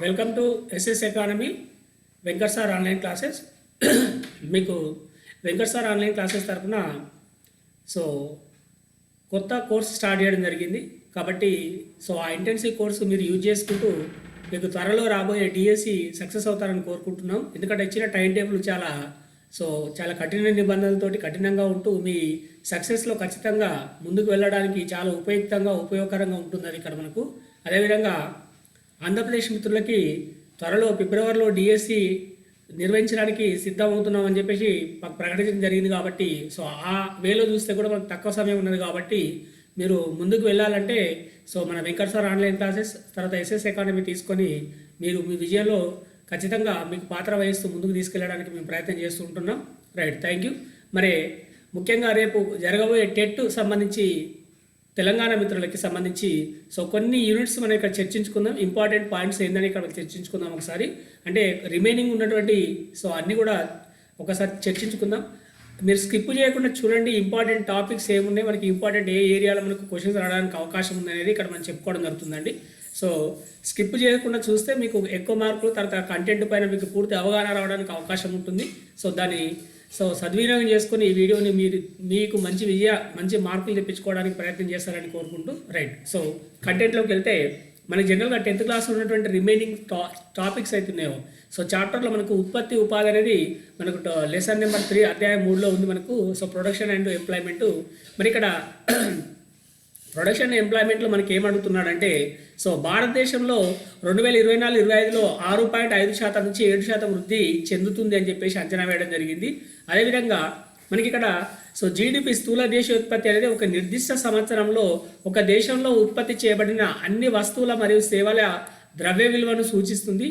Welcome to SS economy Venkat sir online classes. మీకు Venkat sir online classes తరఫున కొత్త course start చేయడం జరిగింది. కాబట్టి ఆ ఇంటెన్సివ్ కోర్సు మీరు యూజ్ చేసుకుంటూ మీకు త్వరలో రాబోయే డిఎస్సి సక్సెస్ అవుతారని కోరుకుంటున్నాం. ఎందుకంటే ఇచ్చిన టైం టేబుల్ చాలా కఠిన నిబంధనలతోటి కఠినంగా ఉంటూ మీ సక్సెస్లో ఖచ్చితంగా ముందుకు వెళ్ళడానికి చాలా ఉపయోగకరంగా ఉంటుంది అది ఇక్కడ మనకు. అదేవిధంగా ఆంధ్రప్రదేశ్ మిత్రులకి త్వరలో ఫిబ్రవరిలో డిఎస్సి నిర్వహించడానికి సిద్ధమవుతున్నామని చెప్పేసి మాకు ప్రకటించడం జరిగింది. కాబట్టి ఆ వేలో చూస్తే కూడా మనకు తక్కువ సమయం ఉన్నది. కాబట్టి మీరు ముందుకు వెళ్ళాలంటే మన వెంకట్ సార్ ఆన్లైన్ క్లాసెస్ తర్వాత ఎస్ఎస్ ఎకానమీ తీసుకొని మీరు మీ విజయంలో ఖచ్చితంగా మీకు పాత్ర వహిస్తూ ముందుకు తీసుకెళ్ళడానికి మేము ప్రయత్నం చేస్తూ ఉంటున్నాం. Right, thank you. మరి ముఖ్యంగా రేపు జరగబోయే టెట్ సంబంధించి తెలంగాణ మిత్రులకి సంబంధించి కొన్ని యూనిట్స్ మనం ఇక్కడ చర్చించుకుందాం. ఇంపార్టెంట్ పాయింట్స్ ఏందని ఇక్కడ చర్చించుకుందాం ఒకసారి. అంటే రిమైనింగ్ ఉన్నటువంటి అన్నీ కూడా ఒకసారి చర్చించుకుందాం. మీరు స్కిప్ చేయకుండా చూడండి. ఇంపార్టెంట్ టాపిక్స్ ఏమున్నాయి, మనకి ఇంపార్టెంట్ ఏ ఏరియాలో మనకు క్వశ్చన్స్ రావడానికి అవకాశం ఉందనేది ఇక్కడ మనం చెప్పుకోవడం జరుగుతుందండి. స్కిప్ చేయకుండా చూస్తే మీకు ఎక్కువ మార్కులు, తర్వాత కంటెంట్ పైన మీకు పూర్తి అవగాహన రావడానికి అవకాశం ఉంటుంది. దాన్ని సద్వినియోగం చేసుకుని ఈ వీడియోని మీకు మంచి మార్కులు తెప్పించుకోవడానికి ప్రయత్నం చేస్తారని కోరుకుంటూ రైట్. కంటెంట్లోకి వెళ్తే మనకి జనరల్గా 10th క్లాస్ ఉన్నటువంటి రిమైనింగ్ టాపిక్స్ అయితే ఉన్నాయో చాప్టర్లో మనకు ఉత్పత్తి ఉపాధి అనేది మనకు లెసన్ నెంబర్ 3 అధ్యాయం 3లో ఉంది మనకు. Production and employment. మరి ఇక్కడ ప్రొడక్షన్ ఎంప్లాయ్మెంట్లో మనకి ఏమడుగుతున్నాడంటే భారతదేశంలో 2024-25లో 6.5% నుంచి 7% వృద్ధి చెందుతుంది అని చెప్పేసి అంచనా వేయడం జరిగింది. అదేవిధంగా మనకి ఇక్కడ జీడిపి స్థూల దేశీయోత్పత్తి అనేది ఒక నిర్దిష్ట సంవత్సరంలో ఒక దేశంలో ఉత్పత్తి చేయబడిన అన్ని వస్తువుల మరియు సేవల ద్రవ్య విలువను సూచిస్తుంది.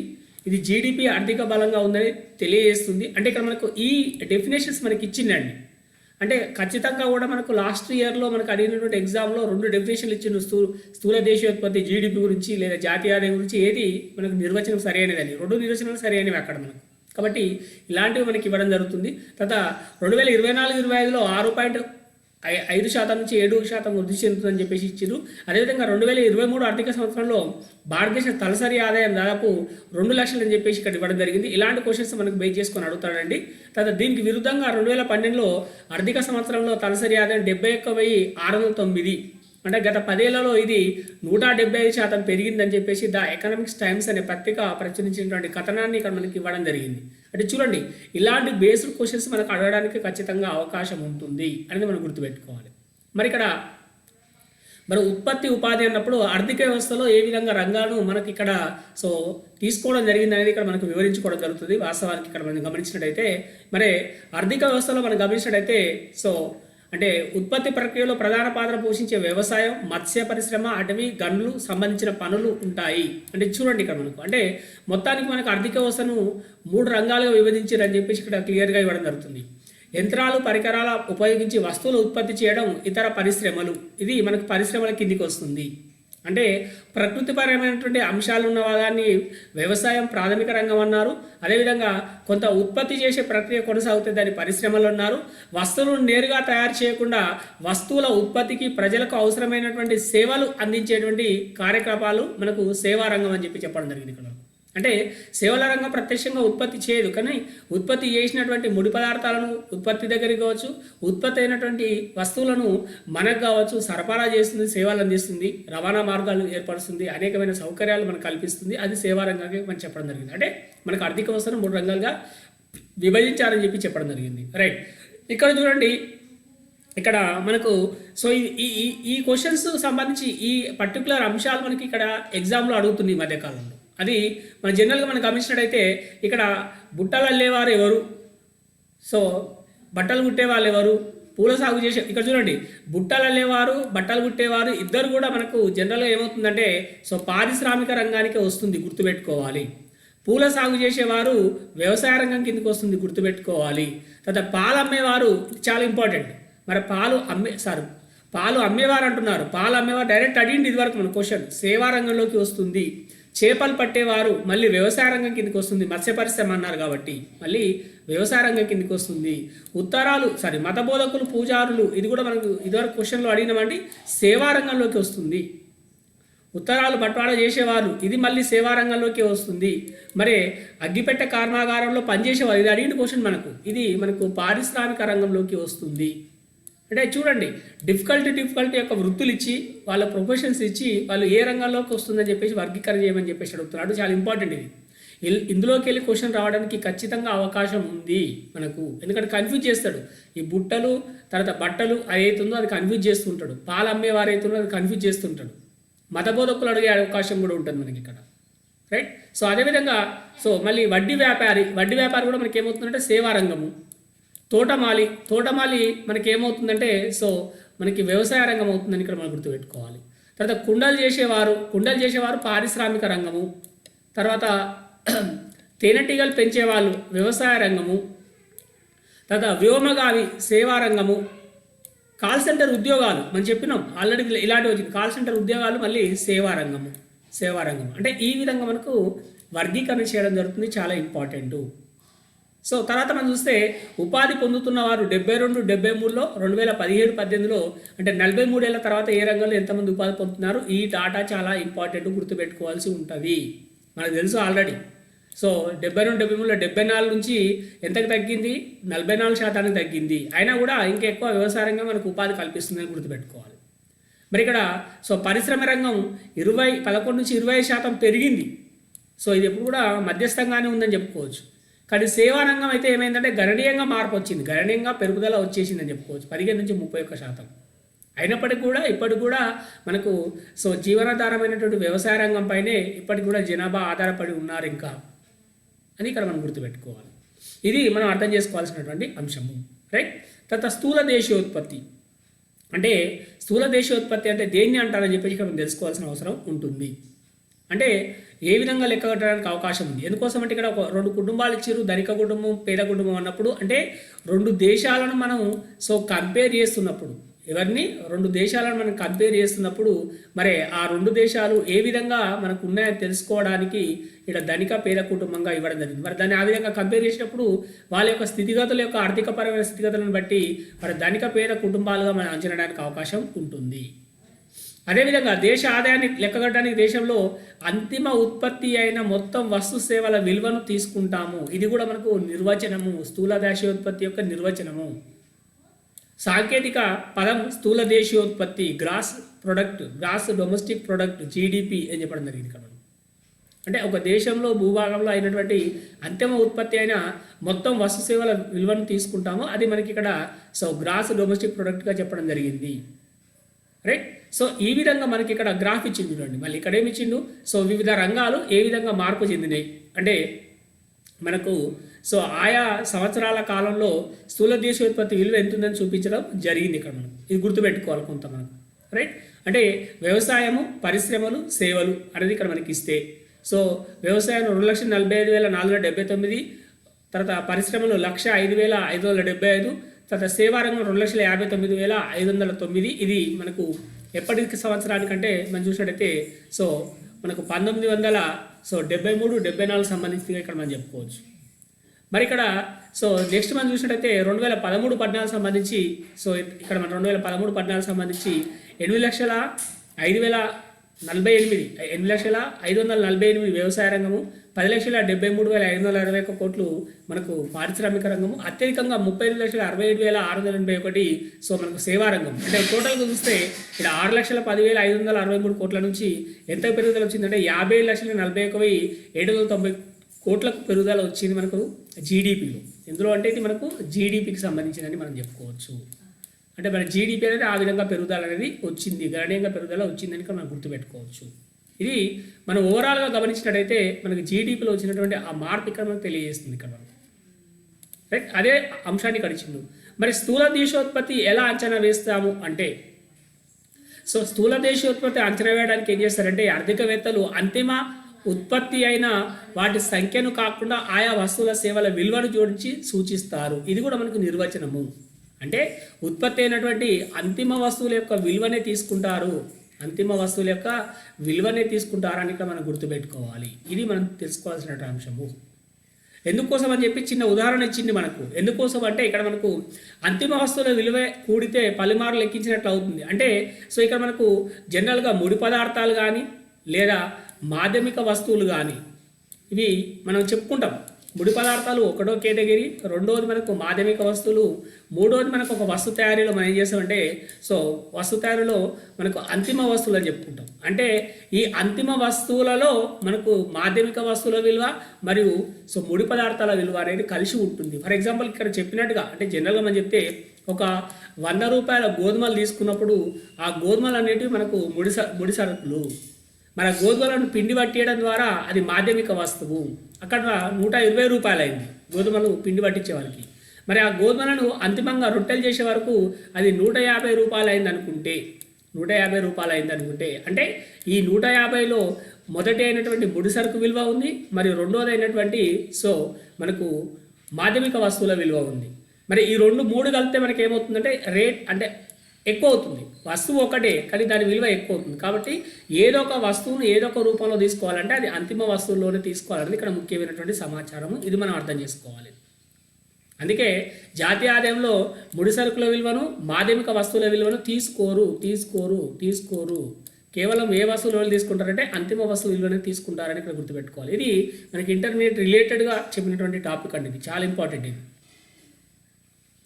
ఇది జీడిపి ఆర్థిక బలంగా ఉందని తెలియజేస్తుంది. అంటే ఇక్కడ మనకు ఈ డెఫినేషన్స్ మనకి ఇచ్చిందండి. అంటే ఖచ్చితంగా కూడా మనకు లాస్ట్ ఇయర్లో మనకు అడిగినటువంటి ఎగ్జామ్లో 2 డెఫినేషన్లు ఇచ్చిన స్థూల దేశీయోత్పత్తి జీడిపి గురించి లేదా జాతీయ ఆదాయం గురించి ఏది మనకు నిర్వచనం సరైనదని 2 నిర్వచనాలు సరైనవి అక్కడ మనకు. కాబట్టి ఇలాంటివి మనకి ఇవ్వడం జరుగుతుంది. తర్వాత 2024-25లో 6.5% నుంచి 7% వృద్ధి చెందుతుందని చెప్పేసి ఇచ్చారు. అదేవిధంగా 2023 ఆర్థిక సంవత్సరంలో భారతదేశ తలసరి ఆదాయం దాదాపు 2 లక్షలు అని చెప్పేసి ఇక్కడ ఇవ్వడం జరిగింది. ఇలాంటి క్వశ్చన్స్ మనకు బేస్ చేసుకొని అడుగుతాడండి. తర్వాత దీనికి విరుద్ధంగా 2012లో ఆర్థిక సంవత్సరంలో తలసరి ఆదాయం 71,609, అంటే గత 10 ఏళ్లలో ఇది 175% పెరిగిందని చెప్పేసి ద ఎకనామిక్స్ టైమ్స్ అనే పత్రిక ప్రచురించినటువంటి కథనాన్ని ఇక్కడ మనకి ఇవ్వడం జరిగింది. అంటే చూడండి, ఇలాంటి బేస్డ్ క్వశ్చన్స్ మనకు అడగడానికి ఖచ్చితంగా అవకాశం ఉంటుంది అనేది మనం గుర్తుపెట్టుకోవాలి. మరి ఇక్కడ ఉత్పత్తి ఉపాధి అన్నప్పుడు ఆర్థిక వ్యవస్థలో ఏ విధంగా రంగాలను మనకి ఇక్కడ తీసుకోవడం జరిగింది అనేది ఇక్కడ మనకు వివరించుకోవడం జరుగుతుంది. వాస్తవానికి ఇక్కడ మనం గమనించినట్టయితే మరి ఆర్థిక వ్యవస్థలో మనం గమనించినట్టయితే అంటే ఉత్పత్తి ప్రక్రియలో ప్రధాన పాత్ర పోషించే వ్యవసాయం, మత్స్య పరిశ్రమ, అటవీ, గనులు సంబంధించిన పనులు ఉంటాయి. అంటే చూడండి ఇక్కడ మనకు అంటే మొత్తానికి మనకు ఆర్థిక వ్యవస్థను 3 రంగాలుగా విభజించారని చెప్పేసి ఇక్కడ క్లియర్గా ఇవ్వడం జరుగుతుంది. యంత్రాలు, పరికరాల ఉపయోగించి వస్తువులు ఉత్పత్తి చేయడం, ఇతర పరిశ్రమలు, ఇది మనకు పరిశ్రమల కిందికి వస్తుంది. అంటే ప్రకృతిపరమైనటువంటి అంశాలు ఉన్న వాదాన్ని వ్యవసాయం ప్రాథమిక రంగం అన్నారు. అదేవిధంగా కొంత ఉత్పత్తి చేసే ప్రక్రియ కొనసాగుతుంది, దాని పరిశ్రమలు అన్నారు. వస్తువులను నేరుగా తయారు చేయకుండా వస్తువుల ఉత్పత్తికి ప్రజలకు అవసరమైనటువంటి సేవలు అందించేటువంటి కార్యకలాపాలు మనకు సేవా రంగం అని చెప్పడం జరిగింది ఇక్కడ. అంటే సేవల రంగం ప్రత్యక్షంగా ఉత్పత్తి చేయదు, కానీ ఉత్పత్తి చేసినటువంటి ముడి పదార్థాలను ఉత్పత్తి దగ్గరికి కావచ్చు, ఉత్పత్తి అయినటువంటి వస్తువులను మనకు కావచ్చు సరఫరా చేస్తుంది, సేవలు అందిస్తుంది, రవాణా మార్గాలు ఏర్పరుస్తుంది, అనేకమైన సౌకర్యాలు మనకు కల్పిస్తుంది. అది సేవా రంగానికి మనం చెప్పడం జరిగింది. అంటే మనకు ఆర్థిక వ్యవస్థను 3 రంగాలుగా విభజించారని చెప్పడం జరిగింది. రైట్, ఇక్కడ చూడండి, ఇక్కడ మనకు ఈ క్వశ్చన్స్ సంబంధించి ఈ పర్టికులర్ అంశాలు మనకి ఇక్కడ ఎగ్జామ్లో అడుగుతుంది ఈ మధ్యకాలంలో. అది మన జనరల్గా మనం గమనించినట్టయితే ఇక్కడ బుట్టలు అల్లేవారు ఎవరు, బట్టలు కుట్టేవాళ్ళు ఎవరు, పూల సాగు చేసే, ఇక్కడ చూడండి బుట్టలు అల్లేవారు, బట్టలు కుట్టేవారు ఇద్దరు కూడా మనకు జనరల్గా ఏమవుతుందంటే పారిశ్రామిక రంగానికి వస్తుంది, గుర్తుపెట్టుకోవాలి. పూల సాగు చేసేవారు వ్యవసాయ రంగం కిందకి వస్తుంది, గుర్తుపెట్టుకోవాలి. తర్వాత పాలు అమ్మేవారు చాలా ఇంపార్టెంట్. మరి పాలు అమ్మేవారు అంటున్నారు, పాలు అమ్మేవారు డైరెక్ట్ అడిగింది ఇదివరకు మన క్వశ్చన్, సేవా రంగంలోకి వస్తుంది. చేపలు పట్టేవారు మళ్ళీ వ్యవసాయ రంగం కిందకి వస్తుంది, మత్స్య పరిశ్రమ అన్నారు కాబట్టి మళ్ళీ వ్యవసాయ రంగం కిందకి వస్తుంది. మత బోధకులు, పూజారులు, ఇది కూడా మనకు ఇదివరకు క్వశ్చన్లో అడిగినామండి, సేవా రంగంలోకి వస్తుంది. ఉత్తరాలు బట్వాడా చేసేవారు, ఇది మళ్ళీ సేవా రంగంలోకి వస్తుంది. మరి అగ్గిపెట్టె కర్మాగారంలో పనిచేసేవారు, ఇది అడిగిన క్వశ్చన్ మనకు, ఇది మనకు పారిశ్రామిక రంగంలోకి వస్తుంది. అంటే చూడండి, డిఫికల్టీ యొక్క వృత్తులు ఇచ్చి వాళ్ళ ప్రొఫెషన్స్ ఇచ్చి వాళ్ళు ఏ రంగంలోకి వస్తుందని చెప్పేసి వర్గీకరణ చేయమని చెప్పేసి అడుగుతున్నాడు. చాలా ఇంపార్టెంట్ ఇది. ఇందులోకి వెళ్ళి క్వశ్చన్ రావడానికి ఖచ్చితంగా అవకాశం ఉంది మనకు, ఎందుకంటే కన్ఫ్యూజ్ చేస్తాడు. ఈ బుట్టలు తర్వాత బట్టలు ఏదైతుందో అది కన్ఫ్యూజ్ చేస్తుంటాడు, పాలు అమ్మేవారు అవుతుందో అది కన్ఫ్యూజ్ చేస్తుంటాడు, మతబోధకులు అడిగే అవకాశం కూడా ఉంటుంది మనకి ఇక్కడ, రైట్. సో అదేవిధంగా సో మళ్ళీ వడ్డీ వ్యాపారి కూడా మనకి ఏమవుతుందంటే సేవా రంగము. తోటమాలి మనకి ఏమవుతుందంటే సో మనకి వ్యవసాయ రంగం అవుతుందని ఇక్కడ మనం గుర్తుపెట్టుకోవాలి. తర్వాత కుండలు చేసేవారు పారిశ్రామిక రంగము. తర్వాత తేనెటీగలు పెంచేవాళ్ళు వ్యవసాయ రంగము. తర్వాత వ్యోమగామి సేవా రంగము. కాల్ సెంటర్ ఉద్యోగాలు మనం చెప్పినాం ఆల్రెడీ, ఇలాంటివి వచ్చింది. కాల్ సెంటర్ ఉద్యోగాలు మళ్ళీ సేవా రంగం. అంటే ఈ విధంగా మనకు వర్గీకరణ చేయడం జరుగుతుంది, చాలా ఇంపార్టెంట్. సో తర్వాత మనం చూస్తే ఉపాధి పొందుతున్న వారు 72, 73లో 2017-18లో అంటే 43 ఏళ్ళ తర్వాత ఏ రంగంలో ఎంతమంది ఉపాధి పొందుతున్నారు, ఈ డాటా చాలా ఇంపార్టెంట్, గుర్తుపెట్టుకోవాల్సి ఉంటుంది. మనకు తెలుసు ఆల్రెడీ. సో 72-73లో 74 నుంచి ఎంతకు తగ్గింది, 44% తగ్గింది. అయినా కూడా ఇంకా ఎక్కువ వ్యవసాయ రంగం మనకు ఉపాధి కల్పిస్తుందని గుర్తుపెట్టుకోవాలి. మరి ఇక్కడ సో పరిశ్రమ రంగం 11 నుంచి 25% పెరిగింది. సో ఇది ఎప్పుడు కూడా మధ్యస్థంగానే ఉందని చెప్పుకోవచ్చు. కానీ సేవా రంగం అయితే ఏమైందంటే గణనీయంగా మార్పు వచ్చింది, గణనీయంగా పెరుగుదల వచ్చేసిందని చెప్పుకోవచ్చు, 15 నుంచి 31%. అయినప్పటికీ కూడా ఇప్పటికి కూడా మనకు సో జీవనాధారమైనటువంటి వ్యవసాయ రంగం పైనే ఇప్పటికి కూడా జనాభా ఆధారపడి ఉన్నారు ఇంకా అని ఇక్కడ మనం గుర్తుపెట్టుకోవాలి. ఇది మనం అర్థం చేసుకోవాల్సినటువంటి అంశము, రైట్. తర్వాత స్థూల దేశీయోత్పత్తి అంటే దేన్ని అంటారని చెప్పేసి ఇక్కడ మనం తెలుసుకోవాల్సిన అవసరం ఉంటుంది. అంటే ఏ విధంగా లెక్క కట్టడానికి అవకాశం ఉంది, ఎందుకోసం అంటే ఇక్కడ ఒక 2 కుటుంబాలు ఇచ్చారు, ధనిక కుటుంబం పేద కుటుంబం అన్నప్పుడు అంటే 2 దేశాలను మనం సో కంపేర్ చేస్తున్నప్పుడు, ఎవరిని 2 దేశాలను మనం కంపేర్ చేస్తున్నప్పుడు మరి ఆ 2 దేశాలు ఏ విధంగా మనకు ఉన్నాయని తెలుసుకోవడానికి ఇక్కడ ధనిక పేద కుటుంబంగా ఇవ్వడం జరిగింది. మరి దాన్ని ఆ విధంగా కంపేర్ చేసినప్పుడు వాళ్ళ యొక్క స్థితిగతుల యొక్క ఆర్థికపరమైన స్థితిగతులను బట్టి మరి ధనిక పేద కుటుంబాలుగా మనం అంచనాడానికి అవకాశం ఉంటుంది. అదేవిధంగా దేశ ఆదాయాన్ని లెక్కగట్టడానికి దేశంలో అంతిమ ఉత్పత్తి అయిన మొత్తం వస్తు సేవల విలువను తీసుకుంటాము. ఇది కూడా మనకు నిర్వచనము, స్థూల దేశీయోత్పత్తి యొక్క నిర్వచనము. సాంకేతిక పదం స్థూల దేశీయోత్పత్తి, గ్రాస్ డొమెస్టిక్ ప్రొడక్ట్, జీడిపి అని చెప్పడం జరిగింది ఇక్కడ. అంటే ఒక దేశంలో భూభాగంలో అయినటువంటి అంతిమ ఉత్పత్తి అయిన మొత్తం వస్తు సేవల విలువను తీసుకుంటాము, అది మనకి ఇక్కడ సో గ్రాస్ డొమెస్టిక్ ప్రొడక్ట్గా చెప్పడం జరిగింది, రైట్. సో ఈ విధంగా మనకి ఇక్కడ గ్రాఫ్ ఇచ్చింది చూడండి. మళ్ళీ ఇక్కడ ఏమి ఇచ్చిండు, సో వివిధ రంగాలు ఏ విధంగా మార్పు చెందినాయి అంటే మనకు సో ఆయా సంవత్సరాల కాలంలో స్థూల దేశీయోత్పత్తి విలువ ఎంత ఉందని చూపించడం జరిగింది ఇక్కడ. మనం ఇది గుర్తుపెట్టుకోవాలి కొంత మనకు, రైట్. అంటే వ్యవసాయము, పరిశ్రమలు, సేవలు అనేది ఇక్కడ మనకి ఇస్తే సో వ్యవసాయం 2,45,479, తర్వాత పరిశ్రమలు 1,05,575, తర్వాత సేవారంగం 2,59,509. ఇది మనకు ఎప్పటి సంవత్సరానికంటే మనం చూసినట్టయితే సో మనకు 1973-74 సంబంధించి ఇక్కడ మనం చెప్పుకోవచ్చు. మరి ఇక్కడ సో నెక్స్ట్ మనం చూసినట్టయితే 2013-14 సంబంధించి సో ఇక్కడ మనం 2013-14 సంబంధించి 8,548,8,548 వ్యవసాయ రంగము, 10,73,561 కోట్లు మనకు పారిశ్రామిక రంగము, అత్యధికంగా 38,67,681 సో మనకు సేవా రంగం. అంటే టోటల్గా చూస్తే ఇక్కడ 6,10,563 కోట్ల నుంచి ఎంత పెరుగుదల వచ్చిందంటే 57,41,790 కోట్లకు పెరుగుదల వచ్చింది మనకు జీడిపిలో. ఇందులో అంటే ఇది మనకు జీడిపికి సంబంధించిందని మనం చెప్పుకోవచ్చు. అంటే మన జీడిపి అనేది ఆ విధంగా పెరుగుదల అనేది వచ్చింది, గణనీయంగా పెరుగుదల వచ్చిందని మనం గుర్తుపెట్టుకోవచ్చు. ఇది మనం ఓవరాల్గా గమనించినట్టయితే మనకి జీడిపిలో వచ్చినటువంటి ఆ మార్పు ఇక్కడ మనకు తెలియజేస్తుంది ఇక్కడ మనం, రైట్. అదే అంశాన్ని గడిచిండు. మరి స్థూల దేశోత్పత్తి ఎలా అంచనా వేస్తాము అంటే సో స్థూల దేశోత్పత్తి అంచనా వేయడానికి ఏం చేస్తారంటే ఆర్థికవేత్తలు అంతిమ ఉత్పత్తి అయిన వాటి సంఖ్యను కాకుండా ఆయా వస్తువుల సేవల విలువను జోడించి సూచిస్తారు. ఇది కూడా మనకు నిర్వచనము. అంటే ఉత్పత్తి అయినటువంటి అంతిమ వస్తువుల యొక్క విలువనే తీసుకుంటారు, అని ఇక్కడ మనం గుర్తుపెట్టుకోవాలి. ఇది మనం తెలుసుకోవాల్సిన అంశము. ఎందుకోసం అని చెప్పి చిన్న ఉదాహరణ ఇచ్చింది మనకు. ఎందుకోసం అంటే ఇక్కడ మనకు అంతిమ వస్తువుల విలువ కూడితే పలుమార్లు లెక్కించినట్లు అవుతుంది. అంటే సో ఇక్కడ మనకు జనరల్గా ముడి పదార్థాలు కానీ లేదా మాధ్యమిక వస్తువులు కానీ ఇవి మనం చెప్పుకుంటాం. ముడి పదార్థాలు ఒకటో కేటగిరీ, రెండోది మనకు మాధ్యమిక వస్తువులు, మూడోది మనకు ఒక వస్తు తయారీలో మనం ఏం చేస్తామంటే వస్తు తయారీలో మనకు అంతిమ వస్తువులు అని చెప్పుకుంటాం. అంటే ఈ అంతిమ వస్తువులలో మనకు మాధ్యమిక వస్తువుల విలువ మరియు ముడి పదార్థాల విలువ అనేది కలిసి ఉంటుంది. ఫర్ ఎగ్జాంపుల్ ఇక్కడ చెప్పినట్టుగా అంటే జనరల్గా మనం చెప్తే ఒక 100 రూపాయల గోధుమలు తీసుకున్నప్పుడు ఆ గోధుమలు అనేటివి మనకు ముడి సరుకులు. మన గోధుమలను పిండి పట్టేయడం ద్వారా అది మాధ్యమిక వస్తువు. అక్కడ 120 రూపాయలు అయింది గోధుమలు పిండి పట్టించే వారికి. మరి ఆ గోధుమలను అంతిమంగా రొట్టెలు చేసే వరకు అది 150 రూపాయలు అయింది అనుకుంటే 150 రూపాయలు అయింది అనుకుంటే అంటే ఈ 150లో మొదటి అయినటువంటి ముడి సరుకు విలువ ఉంది, మరియు రెండోది అయినటువంటి మనకు మాధ్యమిక వస్తువుల విలువ ఉంది. మరి ఈ మూడు కలిపితే మనకి ఏమవుతుందంటే రేట్ అంటే ఎక్కువ అవుతుంది. వస్తువు ఒకటే కానీ దాని విలువ ఎక్కువ అవుతుంది. కాబట్టి ఏదో ఒక వస్తువును ఏదో ఒక రూపంలో తీసుకోవాలంటే అది అంతిమ వస్తువుల్లోనే తీసుకోవాలనేది ఇక్కడ ముఖ్యమైనటువంటి సమాచారము. ఇది మనం అర్థం చేసుకోవాలి. అందుకే జాతీయ ఆదాయంలో ముడి సరుకుల విలువను మాధ్యమిక వస్తువుల విలువను తీసుకోరు. కేవలం ఏ వస్తువులు తీసుకుంటారంటే అంతిమ వస్తువు విలువనే తీసుకుంటారని ఇక్కడ గుర్తుపెట్టుకోవాలి. ఇది మనకి ఇంటర్మీడియట్ రిలేటెడ్గా చెప్పినటువంటి టాపిక్ అండి. ఇది చాలా ఇంపార్టెంట్ ఇది,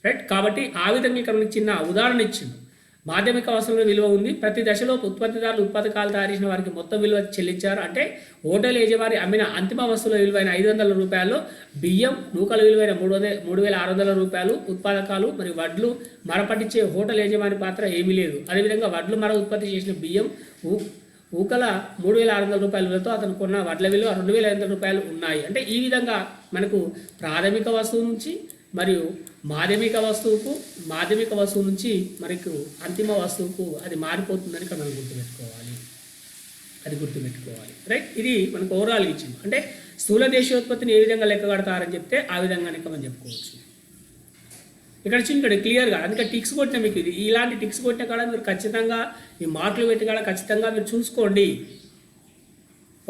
రైట్. కాబట్టి ఆ విధంగా ఇక్కడ మనకి చిన్న ఉదాహరణ ఇచ్చింది. మాధ్యమిక వస్తువుల విలువ ఉంది. ప్రతి దశలో ఉత్పత్తిదారులు ఉత్పత్తికాలు తయారు చేసిన వారికి మొత్తం విలువ చెల్లించారు. అంటే హోటల్ యజమాని అమ్మిన అంతిమ వస్తువుల విలువైన 500 రూపాయలు, బియ్యం నూకల విలువైన 3600 రూపాయలు, ఉత్పాదకాలు మరియు వడ్లు మరపట్టించే హోటల్ యజమాని పాత్ర ఏమీ లేదు. అదేవిధంగా వడ్లు మర ఉత్పత్తి చేసిన బియ్యం ఊకల 3600 రూపాయల విలువతో అతను కొన్న వడ్ల విలువ 2500 రూపాయలు ఉన్నాయి. అంటే ఈ విధంగా మనకు ప్రాథమిక వస్తువు నుంచి మరియు మాధ్యమిక వస్తువు నుంచి మనకు అంతిమ వస్తువుకు అది మారిపోతుందని ఇక్కడ మనం గుర్తుపెట్టుకోవాలి. రైట్. ఇది మనకు ఓవరాల్ ఇచ్చింది. అంటే స్థూల దేశీయోత్పత్తిని ఏ విధంగా లెక్క కడతారని చెప్తే ఆ విధంగా మనం చెప్పుకోవచ్చు. ఇక్కడ చిన్న క్లియర్గా అందుకే టిక్స్ కొట్టిన మీకు ఇది ఇలాంటి టిక్స్ కొట్టిన కాడ మీరు ఖచ్చితంగా ఈ మార్కులు పెట్టి కాడ ఖచ్చితంగా మీరు చూసుకోండి.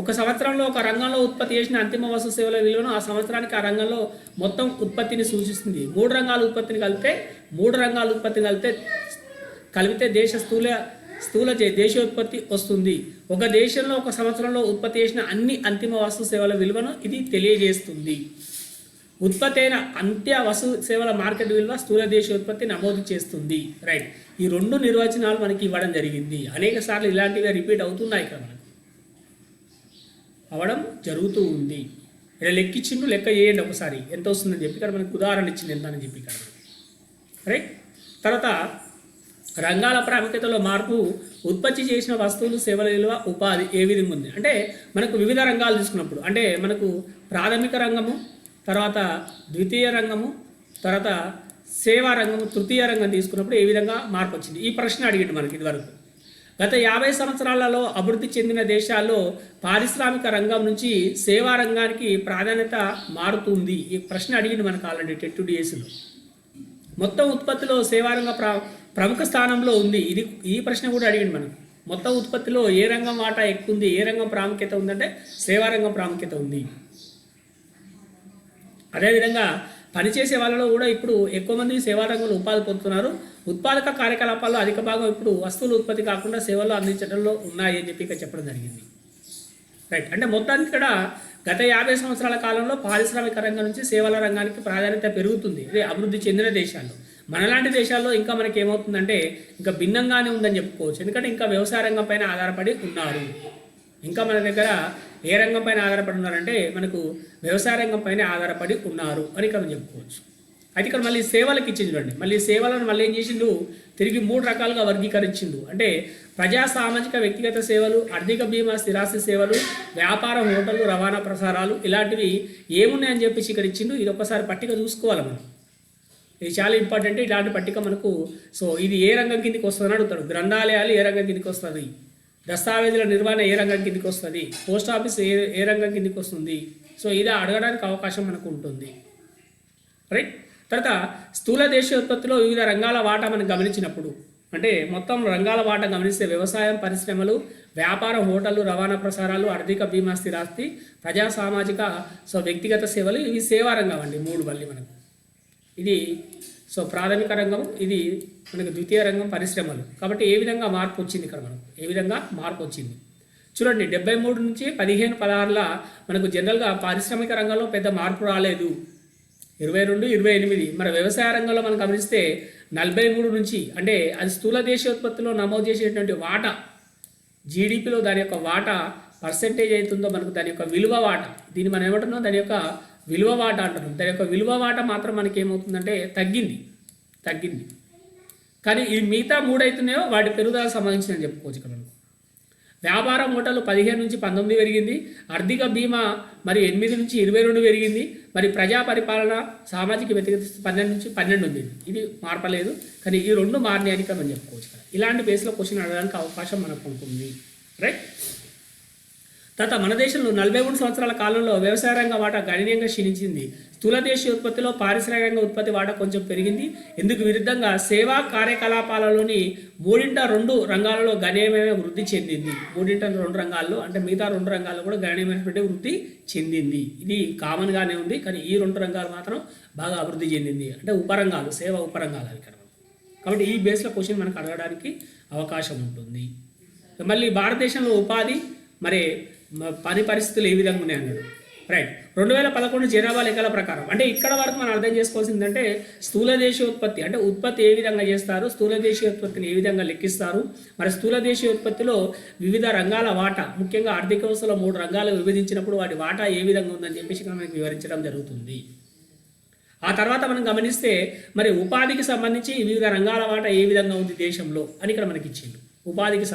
ఒక సంవత్సరంలో ఒక రంగంలో ఉత్పత్తి చేసిన అంతిమ వస్తు సేవల విలువను ఆ సంవత్సరానికి ఆ రంగంలో మొత్తం ఉత్పత్తిని సూచిస్తుంది. 3 రంగాల ఉత్పత్తిని కలిపితే స్థూల దేశీయోత్పత్తి వస్తుంది. ఒక దేశంలో ఒక సంవత్సరంలో ఉత్పత్తి చేసిన అన్ని అంతిమ వస్తు సేవల విలువను ఇది తెలియజేస్తుంది. ఉత్పత్తి అయిన అంత్య వస్తు సేవల మార్కెట్ విలువ స్థూల దేశీయోత్పత్తి నమోదు చేస్తుంది. రైట్. ఈ 2 నిర్వచనాలు మనకి ఇవ్వడం జరిగింది. అనేక సార్లు ఇలాంటివి రిపీట్ అవుతున్నాయి ఇక్కడ అవడం జరుగుతూ ఉంది. ఇక్కడ లెక్కించిండు, లెక్క చేయండి ఒకసారి ఎంత వస్తుందని చెప్పి ఇక్కడ మనకు ఉదాహరణ ఇచ్చింది ఎంత అని చెప్పి ఇక్కడ రైట్. తర్వాత రంగాల ప్రాముఖ్యతలో మార్పు, ఉత్పత్తి చేసిన వస్తువులు సేవల విలువ, ఉపాధి ఏ విధంగా ఉంది అంటే మనకు వివిధ రంగాలు తీసుకున్నప్పుడు అంటే మనకు ప్రాథమిక రంగము, తర్వాత ద్వితీయ రంగము, తర్వాత సేవా రంగము, తృతీయ రంగం తీసుకున్నప్పుడు ఏ విధంగా మార్పు వచ్చింది ఈ ప్రశ్న అడిగిండు మనకి ఇదివరకు. గత 50 సంవత్సరాలలో అభివృద్ధి చెందిన దేశాల్లో పారిశ్రామిక రంగం నుంచి సేవా రంగానికి ప్రాధాన్యత మారుతుంది. ఈ ప్రశ్న అడిగింది మనకు ఆల్రెడీ టెట్ డిఎస్లో. మొత్తం ఉత్పత్తిలో సేవారంగ ప్రముఖ స్థానంలో ఉంది. ఈ ప్రశ్న కూడా అడిగింది మనకు. మొత్తం ఉత్పత్తిలో ఏ రంగం వాటా ఎక్కువ ఉంది, ఏ రంగం ప్రాముఖ్యత ఉందంటే సేవారంగం ప్రాముఖ్యత ఉంది. అదేవిధంగా పనిచేసే వాళ్ళలో కూడా ఇప్పుడు ఎక్కువ మంది సేవారంగంలో ఉపాధి పొందుతున్నారు. ఉత్పాదక కార్యకలాపాల్లో అధిక భాగం ఇప్పుడు వస్తువులు ఉత్పత్తి కాకుండా సేవలు అందించడంలో ఉన్నాయి అని చెప్పి ఇక్కడ చెప్పడం జరిగింది. రైట్. అంటే మొత్తానికి ఇక్కడ గత 50 సంవత్సరాల కాలంలో పారిశ్రామిక రంగం నుంచి సేవల రంగానికి ప్రాధాన్యత పెరుగుతుంది. ఇది అభివృద్ధి చెందిన దేశాల్లో. మనలాంటి దేశాల్లో ఇంకా మనకి ఏమవుతుందంటే ఇంకా భిన్నంగానే ఉందని చెప్పుకోవచ్చు. ఎందుకంటే ఇంకా వ్యవసాయ రంగం పైన ఆధారపడి ఉన్నారు. ఇంకా మన దగ్గర ఏ రంగం పైన ఆధారపడి ఉన్నారంటే మనకు వ్యవసాయ రంగం పైన ఆధారపడి ఉన్నారు అని ఇక్కడ చెప్పుకోవచ్చు. అయితే ఇక్కడ మళ్ళీ సేవలకు ఇచ్చింది చూడండి. మళ్ళీ సేవలను మళ్ళీ ఏం చేసిండు, తిరిగి 3 రకాలుగా వర్గీకరించిండు. అంటే ప్రజా సామాజిక వ్యక్తిగత సేవలు, ఆర్థిక బీమా స్థిరాస్తి సేవలు, వ్యాపారం, హోటళ్ళు, రవాణా ప్రసారాలు ఇలాంటివి ఏమున్నాయని చెప్పేసి ఇక్కడ ఇచ్చిండు. ఇది ఒకసారి పట్టిక చూసుకోవాలి మనం. ఇది చాలా ఇంపార్టెంట్. ఇలాంటి పట్టిక మనకు ఇది ఏ రంగం కిందికి వస్తుందని అడుగుతాడు. గ్రంథాలయాలు ఏ రంగం కిందికి వస్తుంది, దస్తావేజుల నిర్వహణ ఏ రంగం కిందికి వస్తుంది, పోస్ట్ ఆఫీస్ ఏ రంగం కిందికి వస్తుంది. ఇది అడగడానికి అవకాశం మనకు ఉంటుంది. రైట్. తర్వాత స్థూల దేశీయోత్పత్తిలో వివిధ రంగాల వాటా మనం గమనించినప్పుడు అంటే మొత్తం రంగాల వాటా గమనిస్తే వ్యవసాయం, పరిశ్రమలు, వ్యాపారం, హోటళ్ళు, రవాణా ప్రసారాలు, ఆర్థిక బీమా స్థిరాస్తి, ప్రజా సామాజిక వ్యక్తిగత సేవలు, ఇవి సేవా రంగం అండి. 3 మళ్ళీ మనకు ఇది ప్రాథమిక రంగం, ఇది మనకు ద్వితీయ రంగం పరిశ్రమలు. కాబట్టి ఏ విధంగా మార్పు వచ్చింది ఇక్కడ మనకు, ఏ విధంగా మార్పు వచ్చింది. చూడండి 73 నుంచి 15-16ల మనకు జనరల్గా పారిశ్రామిక రంగంలో పెద్ద మార్పు రాలేదు. 22-28 మరి వ్యవసాయ రంగంలో మనం గమనిస్తే 43 నుంచి అంటే అది స్థూల దేశీయోత్పత్తిలో నమోదు చేసేటువంటి వాటా జీడిపిలో దాని యొక్క వాటా పర్సెంటేజ్ అవుతుందో మనకు దాని యొక్క విలువ వాటా, దీన్ని మనం ఏమంటున్నాం దాని యొక్క విలువ వాటా అంటున్నాం. దాని యొక్క విలువ వాటా మాత్రం మనకి ఏమవుతుందంటే తగ్గింది. కానీ ఈ మిగతా 3 అవుతున్నాయో వాటి పెరుగుదలకు సంబంధించిన చెప్పుకోవచ్చు. ఇక్కడ మనం వ్యాపార మూటలు 15 నుంచి 19 పెరిగింది. ఆర్థిక బీమా మరి 8 నుంచి 22 పెరిగింది. మరి ప్రజా పరిపాలన సామాజిక వ్యక్తిగత 12 నుంచి 12 ఉంది. ఇది మార్పలేదు, కానీ ఈ 2 మారినాయని మనం చెప్పుకోవచ్చు. ఇలాంటి బేస్లో క్వశ్చన్ అడగడానికి అవకాశం మనకు ఉంటుంది. రైట్. తర్వాత మన దేశంలో 43 సంవత్సరాల కాలంలో వ్యవసాయ రంగ వాటా గణనీయంగా క్షీణించింది. స్థూల దేశీయ ఉత్పత్తిలో పారిశ్రామిక ఉత్పత్తి వాటా కొంచెం పెరిగింది. ఇందుకు విరుద్ధంగా సేవా కార్యకలాపాలలోని 3/2 రంగాలలో గణనీయమైన వృద్ధి చెందింది. 3/2 రంగాల్లో అంటే మిగతా 2 రంగాల్లో కూడా గణనీయమైనటువంటి వృద్ధి చెందింది. ఇది కామన్గానే ఉంది, కానీ ఈ 2 రంగాలు మాత్రం బాగా అభివృద్ధి చెందింది. అంటే ఉపరంగాలు, సేవా ఉపరంగాలు అవి ఇక్కడ. కాబట్టి ఈ బేస్లో క్వశ్చన్ మనకు అడగడానికి అవకాశం ఉంటుంది. మళ్ళీ భారతదేశంలో ఉపాధి మరి పని పరిస్థితులు ఏ విధంగా ఉన్నాయి అన్నాడు. రైట్. 2011 జనాభా లెక్కల ప్రకారం అంటే ఇక్కడ వరకు మనం అర్థం చేసుకోవాల్సిందంటే స్థూల దేశీయోత్పత్తి అంటే ఉత్పత్తి ఏ విధంగా చేస్తారు, స్థూల దేశీయోత్పత్తిని ఏ విధంగా లెక్కిస్తారు, మరి స్థూల దేశీయోత్పత్తిలో వివిధ రంగాల వాటా, ముఖ్యంగా ఆర్థిక వ్యవస్థలో 3 రంగాలు విభజించినప్పుడు వాటి వాటా ఏ విధంగా ఉందని చెప్పేసి మనకి వివరించడం జరుగుతుంది. ఆ తర్వాత మనం గమనిస్తే మరి ఉపాధికి సంబంధించి వివిధ రంగాల వాటా ఏ విధంగా ఉంది దేశంలో అని ఇక్కడ మనకి ఇచ్చిండు. ఉపాధికి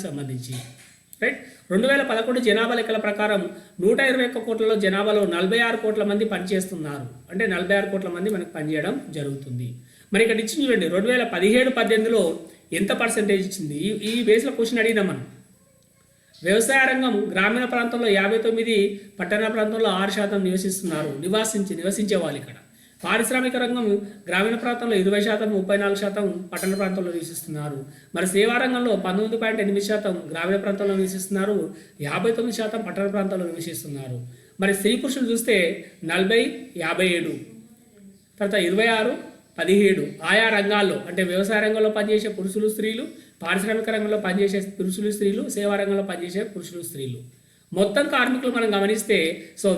సంబంధించి రైట్. 2011 జనాభా లెక్కల ప్రకారం 121 కోట్లలో జనాభాలో 46 కోట్ల మంది పనిచేస్తున్నారు. అంటే 46 కోట్ల మంది మనకు పనిచేయడం జరుగుతుంది. మరి ఇక్కడ ఇచ్చింది చూడండి 2017-18లో ఎంత పర్సెంటేజ్ ఇచ్చింది. ఈ బేస్లో క్వశ్చన్ అడిగినాం మనం. వ్యవసాయ రంగం గ్రామీణ ప్రాంతంలో 59, పట్టణ ప్రాంతంలో 6% నివసించే వాళ్ళు ఇక్కడ. పారిశ్రామిక రంగం గ్రామీణ ప్రాంతంలో 20%, 34% పట్టణ ప్రాంతంలో నివసిస్తున్నారు. మరి సేవా రంగంలో 19.8% గ్రామీణ ప్రాంతంలో నివసిస్తున్నారు, 59% పట్టణ ప్రాంతంలో నివసిస్తున్నారు. మరి స్త్రీ పురుషులు చూస్తే 40, 57, తర్వాత 26, 17 ఆయా రంగాల్లో అంటే వ్యవసాయ రంగంలో పనిచేసే పురుషులు స్త్రీలు, పారిశ్రామిక రంగంలో పనిచేసే పురుషులు స్త్రీలు, సేవా రంగంలో పనిచేసే పురుషులు స్త్రీలు. మొత్తం కార్మికులు మనం గమనిస్తే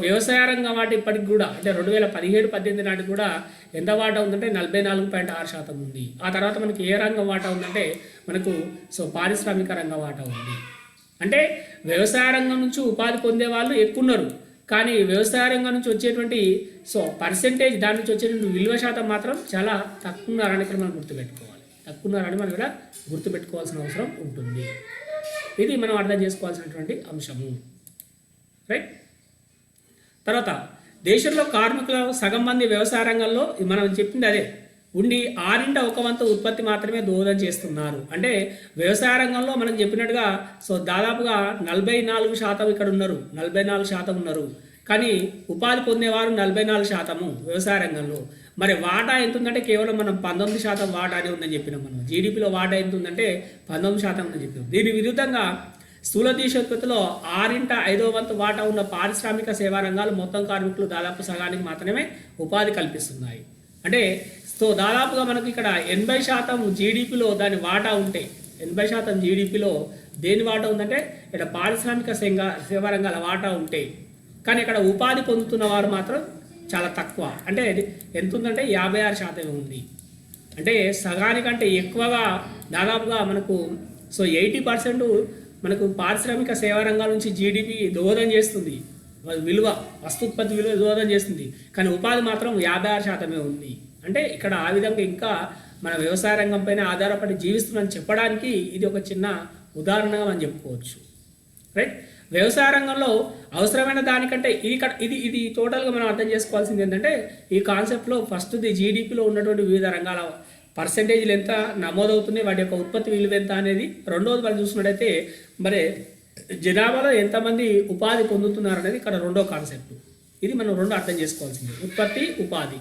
వ్యవసాయ రంగం వాటి ఇప్పటికి కూడా అంటే 2017-18 నాటికి కూడా ఎంత వాటా ఉందంటే 44.6% ఉంది. ఆ తర్వాత మనకి ఏ రంగం వాటా ఉందంటే మనకు పారిశ్రామిక రంగ వాటా ఉంది. అంటే వ్యవసాయ రంగం నుంచి ఉపాధి పొందే వాళ్ళు ఎక్కువ ఉన్నారు, కానీ వ్యవసాయ రంగం నుంచి వచ్చేటువంటి పర్సెంటేజ్ దాని నుంచి వచ్చేటువంటి విలువ శాతం మాత్రం చాలా తక్కువ ఉన్నారని ఇక్కడ మనం గుర్తుపెట్టుకోవాల్సిన అవసరం ఉంటుంది. ఇది మనం అర్థం చేసుకోవాల్సినటువంటి అంశము. రైట్. తర్వాత దేశంలో కార్మికుల సగం మంది వ్యవసాయ రంగంలో మనం చెప్పింది అదే ఉండి 1/6 ఉత్పత్తి మాత్రమే దోహదం చేస్తున్నారు. అంటే వ్యవసాయ రంగంలో మనం చెప్పినట్టుగా దాదాపుగా 44% ఇక్కడ ఉన్నారు, 44% ఉన్నారు, కానీ ఉపాధి పొందేవారు 44% వ్యవసాయ రంగంలో. మరి వాటా ఎంత ఉందంటే కేవలం మనం 19% వాటానే ఉందని చెప్పినాం. మనం జీడిపిలో వాటా ఎంత ఉందంటే 19% ఉందని చెప్పినాం. దీని విరుద్ధంగా స్థూల దేశోత్పత్తిలో 6/5 వాటా ఉన్న పారిశ్రామిక సేవా రంగాలు మొత్తం కార్మికులు దాదాపు సగానికి మాత్రమే ఉపాధి కల్పిస్తున్నాయి. అంటే దాదాపుగా మనకి ఇక్కడ 80% జీడిపిలో దాని వాటా ఉంటే 80% జీడిపిలో దేని వాటా ఉందంటే ఇక్కడ పారిశ్రామిక సేవా రంగాల వాటా ఉంటే, కానీ ఇక్కడ ఉపాధి పొందుతున్న వారు మాత్రం చాలా తక్కువ. అంటే ఎంత ఉందంటే 56% ఉంది. అంటే సగానికంటే ఎక్కువగా దాదాపుగా మనకు 80% మనకు పారిశ్రామిక సేవా రంగాల నుంచి జీడిపి దోహదం చేస్తుంది, విలువ వస్తుత్పత్తి విలువ దోహదం చేస్తుంది, కానీ ఉపాధి మాత్రం 56% ఉంది. అంటే ఇక్కడ ఆ విధంగా ఇంకా మన వ్యవసాయ రంగం పైన ఆధారపడి జీవిస్తుందని చెప్పడానికి ఇది ఒక చిన్న ఉదాహరణగా మనం చెప్పుకోవచ్చు. రైట్. వ్యవసాయ రంగంలో అవసరమైన దానికంటే ఇది టోటల్గా మనం అర్థం చేసుకోవాల్సింది ఏంటంటే ఈ కాన్సెప్ట్లో ఫస్ట్ది జీడిపిలో ఉన్నటువంటి వివిధ రంగాల పర్సెంటేజ్లు ఎంత నమోదవుతున్నాయి, వాటి యొక్క ఉత్పత్తి విలువ ఎంత అనేది. రెండవది మనం చూసినట్టయితే మరి జనాభాలో ఎంతమంది ఉపాధి పొందుతున్నారు అనేది ఇక్కడ రెండో కాన్సెప్ట్. ఇది మనం రెండు అర్థం చేసుకోవాల్సింది, ఉత్పత్తి ఉపాధి.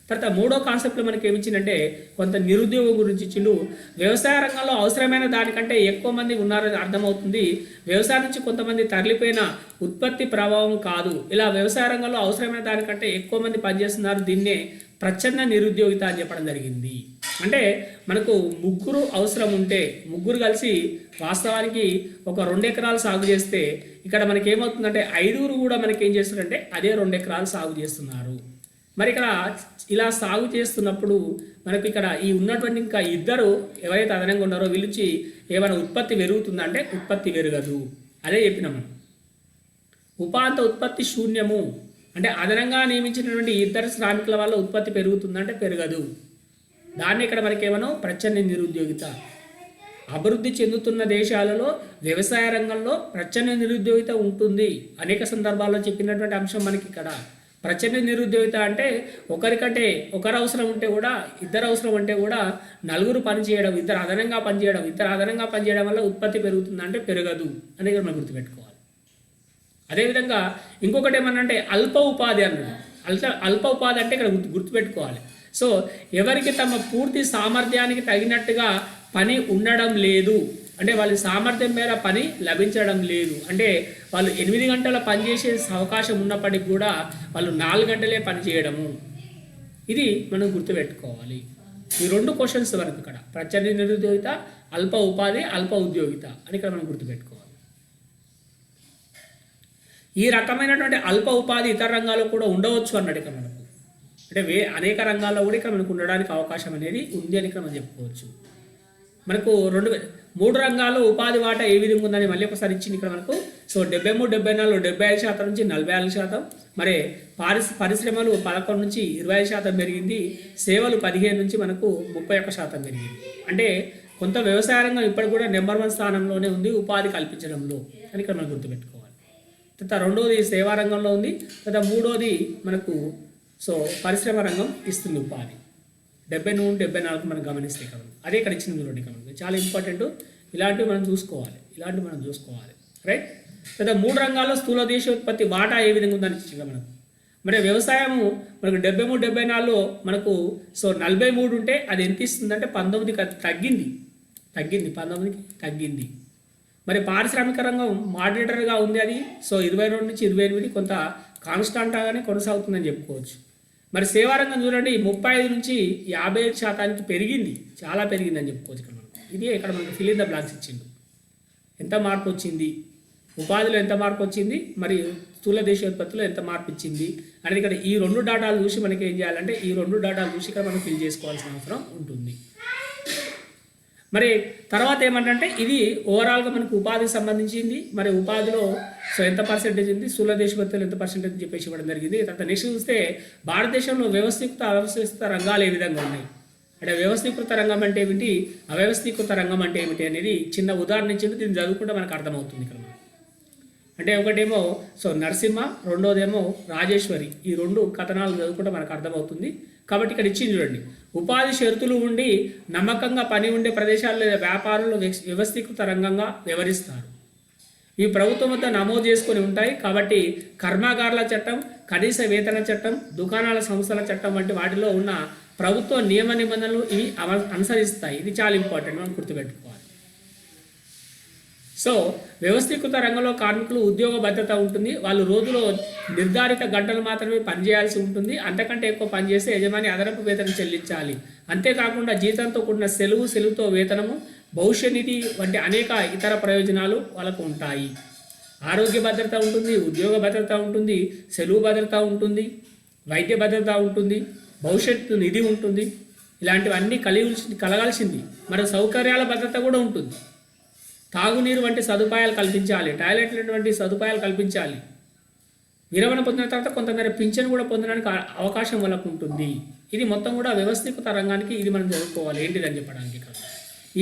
తర్వాత మూడో కాన్సెప్ట్లో మనకి ఏమిచ్చిందంటే కొంత నిరుద్యోగం గురించి ఇచ్చిండు. వ్యవసాయ రంగంలో అవసరమైన దానికంటే ఎక్కువ మంది ఉన్నారని అర్థమవుతుంది. వ్యవసాయం నుంచి కొంతమంది తరలిపోయిన ఉత్పత్తి ప్రభావం కాదు, ఇలా వ్యవసాయ రంగంలో అవసరమైన దానికంటే ఎక్కువ మంది పనిచేస్తున్నారు, దీన్నే ప్రచ్ఛన్న నిరుద్యోగిత అని చెప్పడం జరిగింది. అంటే మనకు ముగ్గురు అవసరం ఉంటే ముగ్గురు కలిసి వాస్తవానికి ఒక 2 ఎకరాలు సాగు చేస్తే ఇక్కడ మనకి ఏమవుతుందంటే 5గురు కూడా మనకి ఏం చేస్తున్నారంటే అదే 2 ఎకరాలు సాగు చేస్తున్నారు. మరి ఇక్కడ ఇలా సాగు చేస్తున్నప్పుడు మనకు ఇక్కడ ఈ ఉన్నటువంటి ఇంకా ఇద్దరు ఎవరైతే అదనంగా ఉన్నారో వీళ్ళుచి ఏమైనా ఉత్పత్తి పెరుగుతుందంటే ఉత్పత్తి పెరగదు. అదే చెప్పినాం మనం. ఉపాంత ఉత్పత్తి శూన్యము అంటే అదనంగా నియమించినటువంటి ఇద్దరు శ్రామికుల వల్ల ఉత్పత్తి పెరుగుతుందంటే పెరగదు. దాన్ని ఇక్కడ మనకి ఏమనో ప్రచ్ఛన్న నిరుద్యోగిత. అభివృద్ధి చెందుతున్న దేశాలలో వ్యవసాయ రంగంలో ప్రచ్ఛన్న నిరుద్యోగిత ఉంటుంది. అనేక సందర్భాల్లో చెప్పినటువంటి అంశం మనకి ఇక్కడ. ప్రచ్ఛన్న నిరుద్యోగిత అంటే ఒకరికంటే ఒకరు అవసరం ఉంటే కూడా ఇద్దరు అవసరం అంటే కూడా 4 పని చేయడం, ఇద్దరు అదనంగా పనిచేయడం వల్ల ఉత్పత్తి పెరుగుతుందంటే పెరగదు అనేది మనం గుర్తుపెట్టుకోవాలి. అదేవిధంగా ఇంకొకటి ఏమన్నంటే అల్ప ఉపాధి అన్నాడు. అల్ప ఉపాధి అంటే ఇక్కడ గుర్తుపెట్టుకోవాలి. సో ఎవరికి తమ పూర్తి సామర్థ్యానికి తగినట్టుగా పని ఉండడం లేదు అంటే వాళ్ళ సామర్థ్యం మేర పని లభించడం లేదు అంటే వాళ్ళు 8 గంటల పని చేసే అవకాశం ఉన్నప్పటికీ కూడా వాళ్ళు 4 గంటలే పని చేయడము. ఇది మనం గుర్తుపెట్టుకోవాలి. ఈ 2 క్వశ్చన్స్ వరకు ఇక్కడ ప్రచ్ఛన్న నిరుద్యోగిత, అల్ప ఉపాధి, అల్ప ఉద్యోగిత అని ఇక్కడ మనం గుర్తుపెట్టుకోవాలి. ఈ రకమైనటువంటి అల్ప ఉపాధి ఇతర రంగాల్లో కూడా ఉండవచ్చు అన్నట్టు ఇక్కడ మనకు. అంటే అనేక రంగాల్లో కూడా ఇక్కడ మనకు ఉండడానికి అవకాశం అనేది ఉంది అని ఇక్కడ మనం చెప్పుకోవచ్చు. మనకు 3 రంగాల్లో ఉపాధి వాటా ఏ విధంగా ఉందని మళ్ళీ ఒకసారి ఇచ్చింది ఇక్కడ మనకు. సో 73, 74, 75% నుంచి 44%. మరి పరిశ్రమలు 11 నుంచి 25% పెరిగింది. సేవలు 15 నుంచి మనకు 31% పెరిగింది. అంటే కొంత వ్యవసాయ రంగం ఇప్పటికి కూడా నెంబర్ 1 స్థానంలోనే ఉంది ఉపాధి కల్పించడంలో అని ఇక్కడ మనం గుర్తుపెట్టుకోవాలి. తర్వాత 2వది సేవా రంగంలో ఉంది. తర్వాత 3వది మనకు సో పరిశ్రమ రంగం ఇస్తుంది ఉపాధి. 73, 74 మనం గమనిస్తే ఇక్కడ అదే ఇక్కడ ఇచ్చింది చూడండి. ఇక్కడ మనకు చాలా ఇంపార్టెంట్. ఇలాంటివి మనం చూసుకోవాలి రైట్. లేదా 3 రంగాల్లో స్థూల దేశోత్పత్తి వాటా ఏ విధంగా ఉందని ఇచ్చింది మనకు. మరి వ్యవసాయము మనకు 73, 74లో మనకు సో 43 ఉంటే అది ఎంత ఇస్తుందంటే 19కి తగ్గింది. 19కి తగ్గింది. మరి పారిశ్రామిక రంగం మాడరేటర్గా ఉంది అది. సో 22 నుంచి 28 కొంత కాన్స్టాంట్గానే కొనసాగుతుందని చెప్పుకోవచ్చు. మరి సేవారంగం చూడండి 35 నుంచి 55% పెరిగింది. చాలా పెరిగిందని చెప్పుకోవచ్చు ఇక్కడ మనం. ఇది ఇక్కడ మనకు ఫిల్ ఇన్ ద బ్లాంక్స్ ఇచ్చింది. ఎంత మార్పు వచ్చింది, ఉపాధిలో ఎంత మార్పు వచ్చింది, మరి స్థూల దేశోత్పత్తిలో ఎంత మార్పు ఇచ్చింది అనేది ఇక్కడ ఈ 2 డేటాలు చూసి మనకి ఏం చేయాలంటే ఈ 2 డేటాలు చూసి ఇక్కడ మనం ఫిల్ చేసుకోవాల్సిన అవసరం ఉంటుంది. మరి తర్వాత ఏమంటే ఇది ఓవరాల్గా మనకు ఉపాధికి సంబంధించింది. మరి ఉపాధిలో సో ఎంత పర్సెంటేజ్ ఉంది, స్థూల దేశోత్పత్తిలో ఎంత పర్సెంటేజ్ అని చెప్పేసి ఇవ్వడం జరిగింది. తర్వాత నెక్స్ట్ చూస్తే భారతదేశంలో వ్యవస్థీకృత రంగాలు ఏ విధంగా ఉన్నాయి అంటే వ్యవస్థీకృత రంగం అంటే ఏమిటి, అవ్యవస్థీకృత రంగం అంటే ఏమిటి అనేది చిన్న ఉదాహరణ ఇచ్చింది. దీన్ని చదువుకుంటే మనకు అర్థమవుతుంది ఇక్కడ. అంటే ఒకటేమో సో నరసింహ, రెండోదేమో రాజేశ్వరి. ఈ 2 కథనాలు చదువుకుంటే మనకు అర్థమవుతుంది. కాబట్టి ఇక్కడ ఇచ్చింది చూడండి. ఉపాధి షరతులు ఉండి నమ్మకంగా పని ఉండే ప్రదేశాల్లో లేదా వ్యాపారంలో వ్యవస్థీకృత రంగంగా వ్యవహరిస్తారు. ఇవి ప్రభుత్వం వద్ద నమోదు చేసుకొని ఉంటాయి. కాబట్టి కర్మాగారాల చట్టం, కనీస వేతన చట్టం, దుకాణాల సంస్థల చట్టం వంటి వాటిలో ఉన్న ప్రభుత్వ నియమ నిబంధనలు ఇవి అనుసరిస్తాయి. ఇది చాలా ఇంపార్టెంట్, మనం గుర్తుపెట్టుకోవాలి. సో వ్యవస్థీకృత రంగంలో కార్మికులు ఉద్యోగ భద్రత ఉంటుంది. వాళ్ళు రోజులో నిర్ధారిత గంటలు మాత్రమే పనిచేయాల్సి ఉంటుంది. అంతకంటే ఎక్కువ పనిచేస్తే యజమాని అదనపు వేతనం చెల్లించాలి. అంతేకాకుండా జీతంతో కూడిన సెలవుతో వేతనము, భవిష్య నిధి వంటి అనేక ఇతర ప్రయోజనాలు వాళ్ళకు ఉంటాయి. ఆరోగ్య భద్రత ఉంటుంది, ఉద్యోగ భద్రత ఉంటుంది, సెలవు భద్రత ఉంటుంది, వైద్య భద్రత ఉంటుంది, భవిష్యత్తు నిధి ఉంటుంది. ఇలాంటివన్నీ కలగాల్సింది. మరి సౌకర్యాల భద్రత కూడా ఉంటుంది. తాగునీరు వంటి సదుపాయాలు కల్పించాలి, టాయిలెట్లు వంటి సదుపాయాలు కల్పించాలి. విరమణ పొందిన తర్వాత కొంతమేర పింఛన్ కూడా పొందడానికి అవకాశం వాళ్ళకు ఉంటుంది. ఇది మొత్తం కూడా వ్యవస్థీకృత రంగానికి ఇది మనం చదువుకోవాలి ఏంటిదని చెప్పడానికి. ఇక్కడ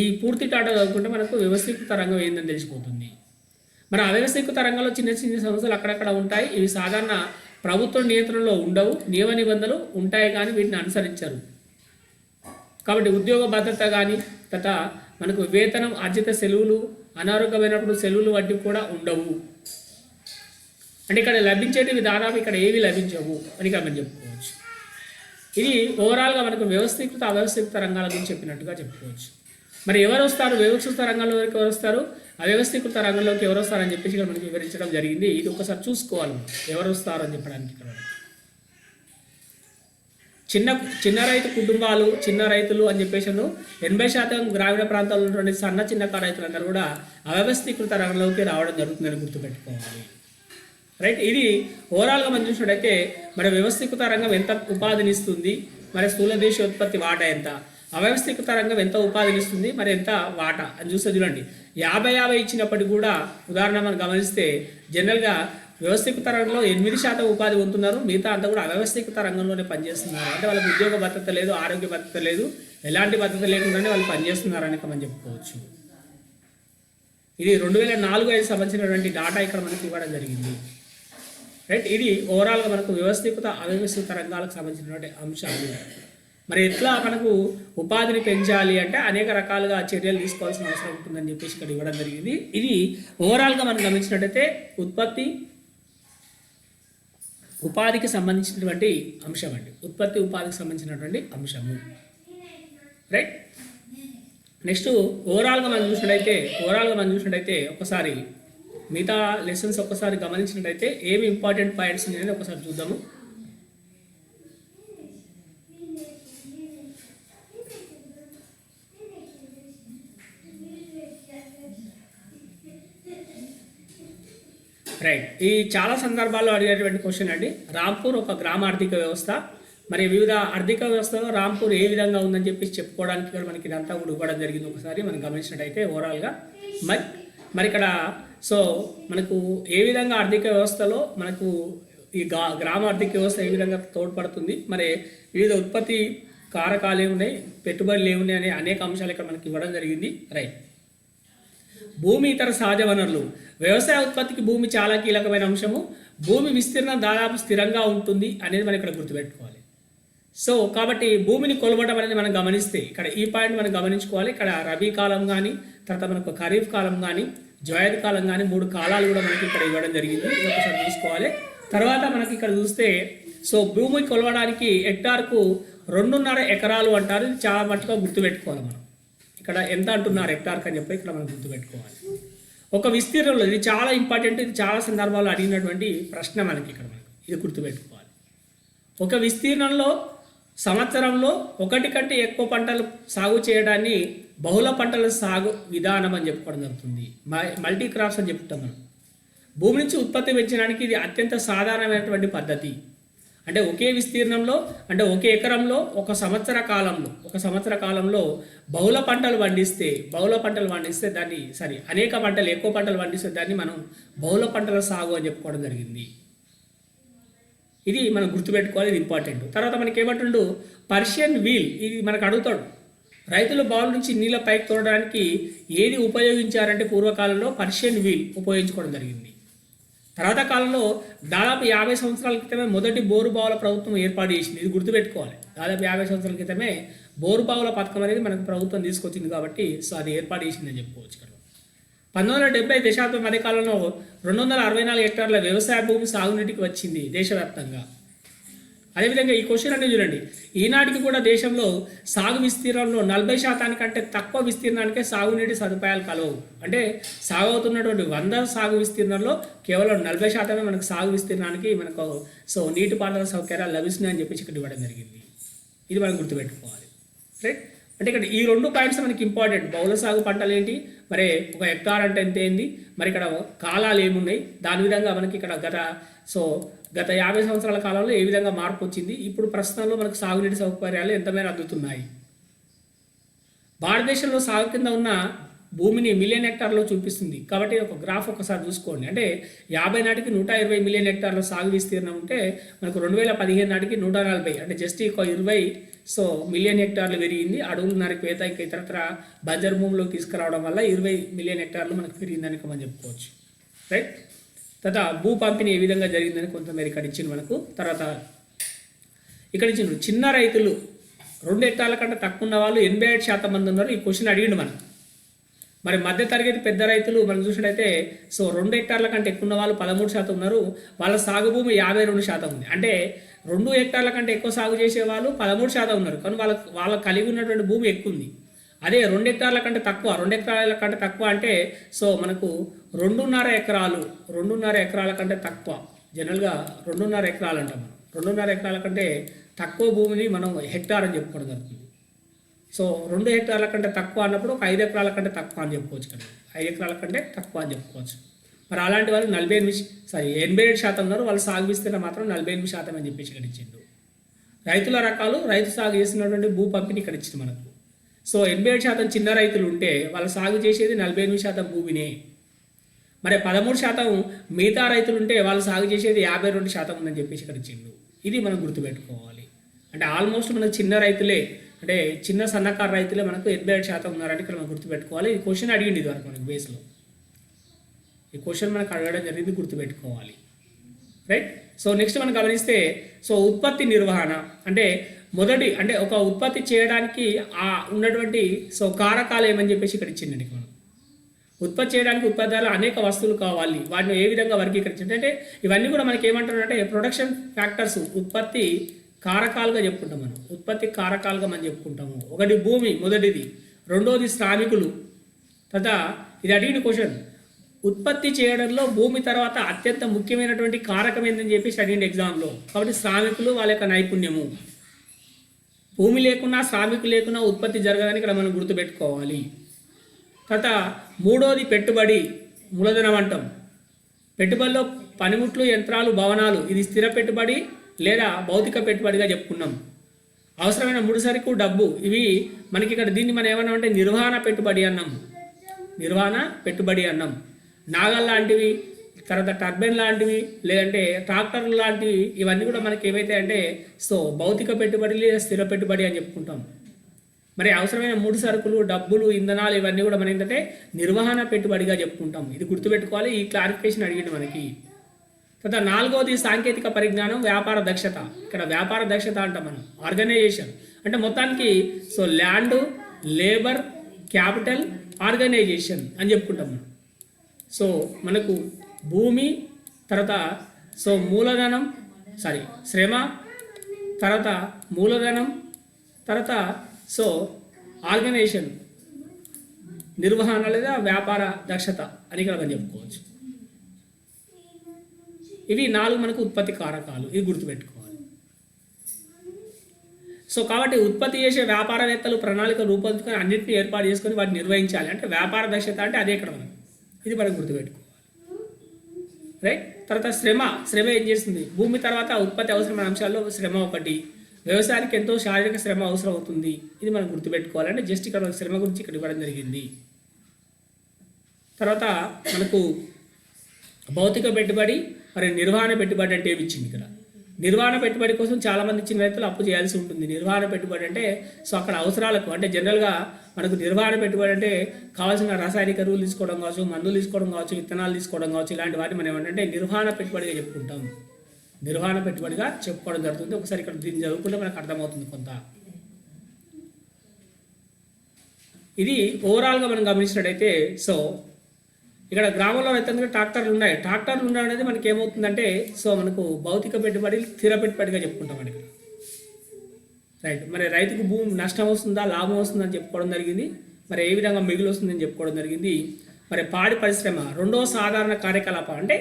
ఈ పూర్తి టాటా చదువుకుంటే మనకు వ్యవస్థీకృత రంగం ఏందని తెలిసిపోతుంది. మరి అవ్యవస్థీకృత రంగంలో చిన్న చిన్న సమస్యలు అక్కడక్కడ ఉంటాయి. ఇవి సాధారణ ప్రభుత్వ నియంత్రణలో ఉండవు, నియమ నిబంధనలు ఉంటాయి కానీ వీటిని అనుసరించరు. కాబట్టి ఉద్యోగ భద్రత కానీ తర్వాత మనకు వేతనం, అర్జిత సెలవులు, అనారోగ్యమైనప్పుడు సెలవులు వంటివి కూడా ఉండవు. అంటే ఇక్కడ లభించేటివి దాదాపు ఇక్కడ ఏవి లభించవు అని ఇక్కడ మనం చెప్పుకోవచ్చు. ఇది ఓవరాల్గా మనకు వ్యవస్థీకృత అవ్యవస్థీకృత రంగాల గురించి చెప్పినట్టుగా చెప్పుకోవచ్చు. మరి ఎవరు వస్తారు, వ్యవస్థీకృత రంగంలో ఎవరు వస్తారు, అవ్యవస్థీకృత రంగంలోకి ఎవరు వస్తారని చెప్పేసి ఇక్కడ మనకి వివరించడం జరిగింది. ఇది ఒకసారి చూసుకోవాలి ఎవరు వస్తారు అని చెప్పడానికి. ఇక్కడ చిన్న చిన్న రైతు కుటుంబాలు, చిన్న రైతులు అని చెప్పేసి 80% గ్రామీణ ప్రాంతాల్లో ఉన్నటువంటి చిన్న రైతులందరూ కూడా అవ్యవస్థీకృత రంగంలోకి రావడం జరుగుతుందని గుర్తుపెట్టుకోవాలి. రైట్, ఇది ఓవరాల్గా మనం చూసినట్టయితే మరి వ్యవస్థీకృత రంగం ఎంత ఉపాధినిస్తుంది, మరి స్థూల దేశీయోత్పత్తి వాటా ఎంత, అవ్యవస్థీకృత రంగం ఎంత ఉపాధినిస్తుంది, మరి ఎంత వాటా అని చూస్తే చూడండి 50-50 ఇచ్చినప్పటికీ కూడా ఉదాహరణ మనం గమనిస్తే జనరల్గా వ్యవస్థీకృత రంగంలో 8% ఉపాధి పొందుతున్నారు, మిగతా అంతా కూడా అవ్యవస్థీకృత రంగంలోనే పనిచేస్తున్నారు. అంటే వాళ్ళకి ఉద్యోగ భద్రత లేదు, ఆరోగ్య భద్రత లేదు, ఎలాంటి భద్రత లేకుండానే వాళ్ళు పనిచేస్తున్నారని మనం చెప్పుకోవచ్చు. ఇది 2004-05 సంబంధించినటువంటి డాటా ఇక్కడ మనకి ఇవ్వడం జరిగింది. రైట్, ఇది ఓవరాల్గా మనకు వ్యవస్థీకృత అవ్యవస్థీకృత రంగాలకు సంబంధించినటువంటి అంశాలు. మరి ఎట్లా మనకు ఉపాధిని పెంచాలి అంటే అనేక రకాలుగా చర్యలు తీసుకోవాల్సిన అవసరం ఉంటుందని చెప్పేసి ఇక్కడ ఇవ్వడం జరిగింది. ఇది ఓవరాల్గా మనం గమనించినట్టయితే ఉపాధికి సంబంధించినటువంటి అంశం అండి. ఉపాధికి సంబంధించినటువంటి అంశము. రైట్, నెక్స్ట్ ఓవరాల్గా మనం చూసినట్టయితే ఒకసారి మిగతా లెసన్స్ ఒక్కసారి గమనించినట్టయితే ఏమి ఇంపార్టెంట్ పాయింట్స్ అనేది ఒకసారి చూద్దాము. రైట్, ఈ చాలా సందర్భాల్లో అడిగేటువంటి క్వశ్చన్ అండి. రాంపూర్ ఒక గ్రామ ఆర్థిక వ్యవస్థ, మరి వివిధ ఆర్థిక వ్యవస్థలో రాంపూర్ ఏ విధంగా ఉందని చెప్పి చెప్పుకోవడానికి ఇక్కడ మనకి ఇదంతా కూడా ఇవ్వడం జరిగింది. ఒకసారి మనం గమనించినట్టయితే ఓవరాల్గా మరి ఇక్కడ సో మనకు ఏ విధంగా ఆర్థిక వ్యవస్థలో మనకు ఈ గ్రామ ఆర్థిక వ్యవస్థ ఏ విధంగా తోడ్పడుతుంది, మరి వివిధ ఉత్పత్తి కారకాలు ఏమున్నాయి, పెట్టుబడులు ఏమున్నాయి అనే అనేక అంశాలు ఇక్కడ మనకి ఇవ్వడం జరిగింది. రైట్, భూమి ఇతర సహజ వనరులు. వ్యవసాయ ఉత్పత్తికి భూమి చాలా కీలకమైన అంశము. భూమి విస్తీర్ణం దాదాపు స్థిరంగా ఉంటుంది అనేది మనం ఇక్కడ గుర్తుపెట్టుకోవాలి. సో కాబట్టి భూమిని కొలవడం అనేది మనం గమనిస్తే ఇక్కడ ఈ పాయింట్ మనం గమనించుకోవాలి. ఇక్కడ రబీ కాలం కానీ, తర్వాత మనకు ఖరీఫ్ కాలం కానీ, జైద్ కాలం కానీ 3 కాలాలు కూడా మనకి ఇక్కడ ఇవ్వడం జరిగింది. ఇది ఒకసారి చూసుకోవాలి. తర్వాత మనకి ఇక్కడ చూస్తే సో భూమి కొలవడానికి హెక్టార్కు 2.5 ఎకరాలు అంటారు. ఇది చాలా మట్టుగా గుర్తుపెట్టుకోవాలి. మనం ఇక్కడ ఎంత అంటున్నారు హెక్టార్కి అని చెప్పి ఇక్కడ మనం గుర్తుపెట్టుకోవాలి. ఒక విస్తీర్ణంలో ఇది చాలా ఇంపార్టెంట్, ఇది చాలా సందర్భాల్లో అడిగినటువంటి ప్రశ్న మనకి ఇక్కడ ఇది గుర్తుపెట్టుకోవాలి. ఒక విస్తీర్ణంలో సంవత్సరంలో 1 కంటే ఎక్కువ పంటలు సాగు చేయడాన్ని బహుళ పంటల సాగు విధానం అని చెప్పుకోవడం జరుగుతుంది. మల్టీ క్రాప్స్ అని చెప్తాం మనం. భూమి నుంచి ఉత్పత్తి పెంచడానికి ఇది అత్యంత సాధారణమైనటువంటి పద్ధతి. అంటే ఒకే విస్తీర్ణంలో, అంటే ఒకే ఎకరంలో ఒక సంవత్సర కాలంలో బహుళ పంటలు పండిస్తే దాన్ని అనేక పంటలు, ఎక్కువ పంటలు పండిస్తే దాన్ని మనం బహుళ పంటల సాగు అని చెప్పుకోవడం జరిగింది. ఇది మనం గుర్తుపెట్టుకోవాలి, ఇది ఇంపార్టెంట్. తర్వాత మనకి ఏమంటుండు పర్షియన్ వీల్, ఇది మనకు అడుగుతాడు. రైతులు బావుల నుంచి నీళ్ళ పైకి తోడడానికి ఏది ఉపయోగించారంటే పూర్వకాలంలో పర్షియన్ వీల్ ఉపయోగించుకోవడం జరిగింది. తర్వాత కాలంలో దాదాపు 50 సంవత్సరాల క్రితమే మొదటి బోరు బావుల ప్రభుత్వం ఏర్పాటు చేసింది. ఇది గుర్తుపెట్టుకోవాలి. దాదాపు 50 సంవత్సరాల క్రితమే బోరు బావుల పథకం అనేది మనకు ప్రభుత్వం తీసుకొచ్చింది కాబట్టి సో అది ఏర్పాటు చేసిందని చెప్పుకోవచ్చు. 1970 దశాబ్దం మధ్యకాలంలో 264 హెక్టార్ల వ్యవసాయ భూమి సాగునీటికి వచ్చింది దేశవ్యాప్తంగా. అదేవిధంగా ఈ క్వశ్చన్ అనేది చూడండి, ఈనాటికి కూడా దేశంలో సాగు విస్తీర్ణంలో 40% కంటే తక్కువ విస్తీర్ణానికే సాగునీటి సదుపాయాలు కలవు. అంటే సాగు అవుతున్నటువంటి 100 సాగు విస్తీర్ణంలో కేవలం 40% మనకు సాగు విస్తీర్ణానికి మనకు సో నీటిపారుదల సౌకర్యాలు లభిస్తున్నాయని చెప్పేసి ఇక్కడ ఇవ్వడం జరిగింది. ఇది మనం గుర్తుపెట్టుకోవాలి. రైట్, అంటే ఇక్కడ ఈ 2 పాయింట్స్ మనకి ఇంపార్టెంట్. బహుళ సాగు పంటలు ఏంటి, మరి ఒక హెక్టార్ అంటే ఎంత ఏంది, మరి ఇక్కడ కాలాలు ఏమున్నాయి, దాని విధంగా మనకి ఇక్కడ గత 50 సంవత్సరాల కాలంలో ఏ విధంగా మార్పు వచ్చింది, ఇప్పుడు ప్రస్తుతంలో మనకు సాగునీటి సౌకర్యాలు ఎంతమేర అందుతున్నాయి. భారతదేశంలో సాగు కింద ఉన్న భూమిని మిలియన్ హెక్టార్లో చూపిస్తుంది. కాబట్టి ఒక గ్రాఫ్ ఒకసారి చూసుకోండి. అంటే 50 నాటికి 120 మిలియన్ హెక్టార్ల సాగు విస్తీర్ణం ఉంటే మనకు 2015 నాటికి 140, అంటే జస్ట్ 20 మిలియన్ హెక్టార్లు పెరిగింది. అడవులు నరికివేత ఇంకా ఇతరత్ర బంజరు భూమిలోకి తీసుకురావడం వల్ల 20 మిలియన్ హెక్టార్లు మనకు పెరిగిందని మనం చెప్పుకోవచ్చు. రైట్, తర్వాత భూ పంపిణీ ఏ విధంగా జరిగిందని కొంతమేర ఇక్కడ ఇచ్చింది మనకు. తర్వాత ఇక్కడ ఇచ్చిండు చిన్న రైతులు 2 హెక్టార్ల కంటే తక్కువ ఉన్న వాళ్ళు 87% మంది ఉన్నారు. ఈ క్వశ్చన్ అడిగిండు మనం. మరి మధ్య తరగతి పెద్ద రైతులు మనం చూసినట్టయితే 2 హెక్టార్ల కంటే ఎక్కువ ఉన్న వాళ్ళు 13% ఉన్నారు. వాళ్ళ సాగు భూమి 52% ఉంది. అంటే 2 హెక్టార్ల కంటే ఎక్కువ సాగు చేసే వాళ్ళు 13% ఉన్నారు. కానీ వాళ్ళ కలిగి ఉన్నటువంటి భూమి ఎక్కువ ఉంది. అదే 2 హెక్టార్ల కంటే తక్కువ అంటే మనకు 2.5 ఎకరాల కంటే తక్కువ, జనరల్గా 2.5 ఎకరాలు అంటాం మనం. 2.5 ఎకరాల కంటే తక్కువ భూమిని మనం హెక్టార్ అని చెప్పుకోవడం జరుగుతుంది. సో 2 హెక్టార్ల కంటే తక్కువ అన్నప్పుడు ఒక 5 ఎకరాల కంటే తక్కువ అని చెప్పుకోవచ్చు కదా, 5 ఎకరాల కంటే తక్కువ అని చెప్పుకోవచ్చు. మరి అలాంటి వాళ్ళు 87% ఉన్నారు, వాళ్ళు సాగు విస్తీర్ణం మాత్రం 48% అని చెప్పేసి ఇక్కడ ఇచ్చిండు. రైతుల రకాలు, రైతు సాగు చేస్తున్నటువంటి భూ పంపిణీ ఇక్కడ ఇచ్చింది మనకు. సో 87% చిన్న రైతులు ఉంటే వాళ్ళు సాగు చేసేది 48% భూమినే. మరి 13% మిగతా రైతులు ఉంటే వాళ్ళు సాగు చేసేది 52% ఉందని చెప్పేసి ఇక్కడ ఇచ్చిండు. ఇది మనం గుర్తుపెట్టుకోవాలి. అంటే ఆల్మోస్ట్ మనకు చిన్న రైతులే, అంటే చిన్న సన్నకారు రైతులే మనకు 87% ఉన్నారంటే ఇక్కడ మనం గుర్తుపెట్టుకోవాలి. ఈ క్వశ్చన్ అడిగింది ఇది వరకు మనకు బేస్లో, ఈ క్వశ్చన్ మనకు అడగడం జరిగింది, గుర్తుపెట్టుకోవాలి. రైట్. సో నెక్స్ట్ మనం గమనిస్తే, సో ఉత్పత్తి నిర్వహణ అంటే అంటే ఒక ఉత్పత్తి చేయడానికి ఉన్నటువంటి సో కారకాలు ఏమని చెప్పేసి ఇక్కడ ఇచ్చిందండి. మనం ఉత్పత్తి చేయడానికి ఉత్పత్తిలో అనేక వస్తువులు కావాలి, వాటిని ఏ విధంగా వర్గీకరించండి అంటే ఇవన్నీ కూడా మనకి ఏమంటారంటే ప్రొడక్షన్ ఫ్యాక్టర్స్, ఉత్పత్తి కారకాలుగా చెప్పుకుంటాం మనం. ఉత్పత్తి కారకాలుగా మనం చెప్పుకుంటాము. ఒకటి భూమి మొదటిది, రెండోది శ్రామికులు. తర్వాత ఇది అడిగిన క్వశ్చన్, ఉత్పత్తి చేయడంలో భూమి తర్వాత అత్యంత ముఖ్యమైనటువంటి కారకం ఏందని చెప్పేసి అడిగింది ఎగ్జామ్లో. కాబట్టి శ్రామికులు, వాళ్ళ యొక్క నైపుణ్యము. భూమి లేకున్నా శ్రామికులు లేకున్నా ఉత్పత్తి జరగదని ఇక్కడ మనం గుర్తుపెట్టుకోవాలి. తర్వాత మూడోది పెట్టుబడి, మూలధనం అంటాం. పెట్టుబడిలో పనిముట్లు, యంత్రాలు, భవనాలు, ఇది స్థిర పెట్టుబడి లేదా భౌతిక పెట్టుబడిగా చెప్పుకున్నాం. అవసరమైన ముడిసరుకు, డబ్బు, ఇవి మనకి ఇక్కడ దీన్ని మనం ఏమన్నాం అంటే నిర్వహణ పెట్టుబడి అన్నాం. నిర్వహణ పెట్టుబడి అన్నాం. నాగల్ లాంటివి, తర్వాత టర్బైన్ లాంటివి, లేదంటే ట్రాక్టర్లు లాంటివి, ఇవన్నీ కూడా మనకి ఏవైతే అంటే సో భౌతిక పెట్టుబడి లేదా స్థిర పెట్టుబడి అని చెప్పుకుంటాం. మరి అవసరమైన ముడి సరుకులు, డబ్బులు, ఇంధనాలు, ఇవన్నీ కూడా మనం ఏంటంటే నిర్వహణ పెట్టుబడిగా చెప్పుకుంటాం. ఇది గుర్తుపెట్టుకోవాలి. ఈ క్లారిఫికేషన్ అడిగింది మనకి. తర్వాత నాలుగవది సాంకేతిక పరిజ్ఞానం, వ్యాపార దక్షత. ఇక్కడ వ్యాపార దక్షత అంటాం మనం. ఆర్గనైజేషన్ అంటే మొత్తానికి so land, labour, capital, organisation అని చెప్పుకుంటాం మనం. సో మనకు భూమి, తర్వాత సో మూలధనం, శ్రమ, తర్వాత మూలధనం, తర్వాత సో ఆర్గనైజేషన్, నిర్వహణ లేదా వ్యాపార దక్షత అని ఇక్కడ మనం చెప్పుకోవచ్చు. ఇవి 4 మనకు ఉత్పత్తి కారకాలు. ఇది గుర్తుపెట్టుకోవాలి. సో కాబట్టి ఉత్పత్తి చేసే వ్యాపారవేత్తలు ప్రణాళిక రూపొందించుకొని అన్నింటినీ ఏర్పాటు చేసుకొని వాటిని నిర్వహించాలి. అంటే వ్యాపార దక్షత అంటే అదే ఇక్కడ మనం, ఇది మనం గుర్తుపెట్టుకోవాలి. రైట్. తర్వాత శ్రమ ఏం చేస్తుంది? భూమి తర్వాత ఉత్పత్తి అవసరమైన అంశాల్లో శ్రమ ఒకటి. వ్యవసాయానికి ఎంతో శారీరక శ్రమ అవసరం అవుతుంది. ఇది మనం గుర్తుపెట్టుకోవాలి. అంటే జస్ట్ ఇక్కడ శ్రమ గురించి ఇక్కడ ఇవ్వడం జరిగింది. తర్వాత మనకు భౌతిక పెట్టుబడి, మరి నిర్వహణ పెట్టుబడి అంటే ఏమి ఇచ్చింది ఇక్కడ. నిర్వహణ పెట్టుబడి కోసం చాలామంది చిన్న రైతులు అప్పు చేయాల్సి ఉంటుంది. నిర్వహణ పెట్టుబడి అంటే సో అక్కడ అవసరాలకు, అంటే జనరల్గా మనకు నిర్వహణ పెట్టుబడి అంటే కావాల్సిన రాసాయనిక ఎరువులు తీసుకోవడం కావచ్చు, మందులు తీసుకోవడం కావచ్చు, విత్తనాలు తీసుకోవడం కావచ్చు, ఇలాంటి వాటిని మనం ఏమంటే నిర్వహణ పెట్టుబడిగా చెప్పుకుంటాం. నిర్వహణ పెట్టుబడిగా చెప్పుకోవడం జరుగుతుంది. ఒకసారి ఇక్కడ దీన్ని చదువుకుంటే మనకు అర్థమవుతుంది కొంత. ఇది ఓవరాల్గా మనం గమనించినట్టయితే సో ఇక్కడ గ్రామంలో రైతులకు ట్రాక్టర్లు ఉన్నాయి. ట్రాక్టర్లు ఉండడం అనేది మనకి ఏమవుతుందంటే సో మనకు భౌతిక పెట్టుబడి, స్థిర పెట్టుబడిగా చెప్పుకుంటాం అండి ఇక్కడ. రైట్. మరి రైతుకు భూమి నష్టం వస్తుందా, లాభం వస్తుందని చెప్పుకోవడం జరిగింది. మరి ఏ విధంగా మిగులు వస్తుందని చెప్పుకోవడం జరిగింది. మరి పాడి పరిశ్రమ రెండవ సాధారణ కార్యకలాపం. అంటే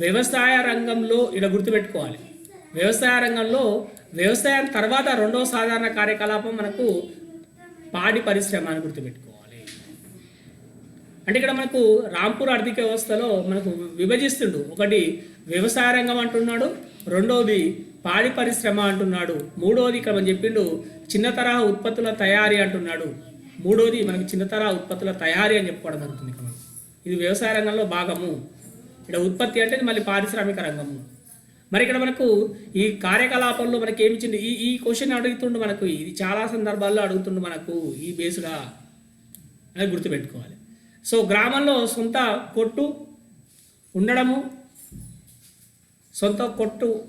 వ్యవసాయ రంగంలో ఇక్కడ గుర్తుపెట్టుకోవాలి. వ్యవసాయ రంగంలో వ్యవసాయం తర్వాత రెండవ సాధారణ కార్యకలాపం మనకు పాడి పరిశ్రమ అని గుర్తుపెట్టుకోవాలి. అంటే ఇక్కడ మనకు రాంపూర్ ఆర్థిక వ్యవస్థలో మనకు విభజిస్తుండు. ఒకటి వ్యవసాయ రంగం అంటున్నాడు, రెండవది పాడి పరిశ్రమ అంటున్నాడు, మూడవది ఇక్కడ మనం చెప్పిండు చిన్న తరహా ఉత్పత్తుల తయారీ అంటున్నాడు. మూడవది మనకి చిన్న తరహా ఉత్పత్తుల తయారీ అని చెప్పుకోవడం జరుగుతుంది. ఇక్కడ ఇది వ్యవసాయ రంగంలో భాగము. ఇక్కడ ఉత్పత్తి అంటే మళ్ళీ పారిశ్రామిక రంగము. మరి ఇక్కడ మనకు ఈ కార్యకలాపంలో మనకి ఏమిచ్చింది, ఈ క్వశ్చన్ అడుగుతుండు మనకు. ఇది చాలా సందర్భాల్లో అడుగుతుండు మనకు ఈ బేస్గా అని గుర్తుపెట్టుకోవాలి. సో గ్రామంలో సొంత కొట్టు ఉండడము, సొంత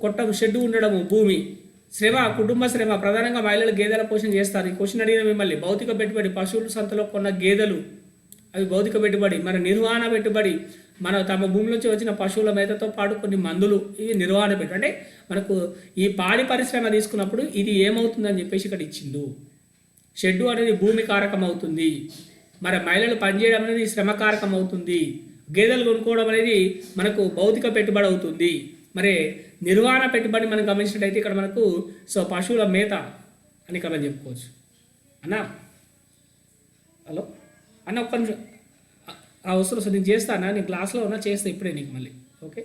కొట్టం షెడ్డు ఉండడము, భూమి, శ్రమ, కుటుంబ శ్రమ, ప్రధానంగా మహిళలు గేదెల పోషణ చేస్తారు. ఈ క్వశ్చన్ అడిగిన మిమ్మల్ని. భౌతిక పెట్టుబడి, పశువుల సంతలో కొన్న గేదెలు, అవి భౌతిక పెట్టుబడి. మరి నిర్వహణ పెట్టుబడి, మన తమ భూమిలోంచి వచ్చిన పశువుల మేతతో పాటు కొన్ని మందులు, ఇవి నిర్వహణ పెట్టుబడి. అంటే మనకు ఈ పాడి పరిశ్రమ తీసుకున్నప్పుడు ఇది ఏమవుతుందని చెప్పేసి ఇక్కడ ఇచ్చిండు. షెడ్డు అనేది భూమి కారకం అవుతుంది. మరి మహిళలు పనిచేయడం అనేది శ్రమ కారకం అవుతుంది. గేదెలు కొనుక్కోవడం అనేది మనకు భౌతిక పెట్టుబడి అవుతుంది. మరి నిర్వహణ పెట్టుబడి మనం గమనించినట్టయితే ఇక్కడ మనకు సో పశువుల మేత అని ఇక్కడ మనం చెప్పుకోవచ్చు. అన్న హలో అన్న ఒక్క నిమిషం వస్తారు నేను చేస్తాను, నేను క్లాస్లో ఉన్నా చేస్తా ఇప్పుడే నీకు మళ్ళీ. ఓకే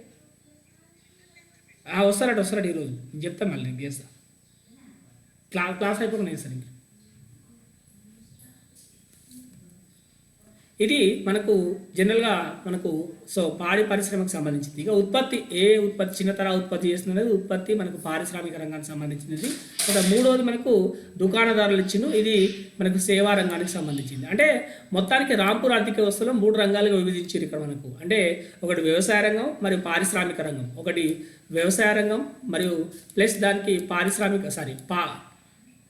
వస్తారట ఈరోజు నేను చెప్తాను, మళ్ళీ నేను చేస్తా. క్లాస్ అయిపోకుండా చేస్తాను ఇంకా. ఇది మనకు జనరల్గా మనకు సో పాడి పరిశ్రమకు సంబంధించింది. ఇక ఉత్పత్తి చిన్న తరహా ఉత్పత్తి చేస్తున్నది ఉత్పత్తి మనకు పారిశ్రామిక రంగానికి సంబంధించినది. ఇక మూడవది మనకు దుకాణదారులు ఇచ్చిండు, ఇది మనకు సేవా రంగానికి సంబంధించింది. అంటే మొత్తానికి రాంపూర్ ఆర్థిక వ్యవస్థలో 3 రంగాలుగా విభజించారు ఇక్కడ మనకు. అంటే ఒకటి వ్యవసాయ రంగం మరియు పారిశ్రామిక రంగం, ఒకటి వ్యవసాయ రంగం మరియు ప్లస్ దానికి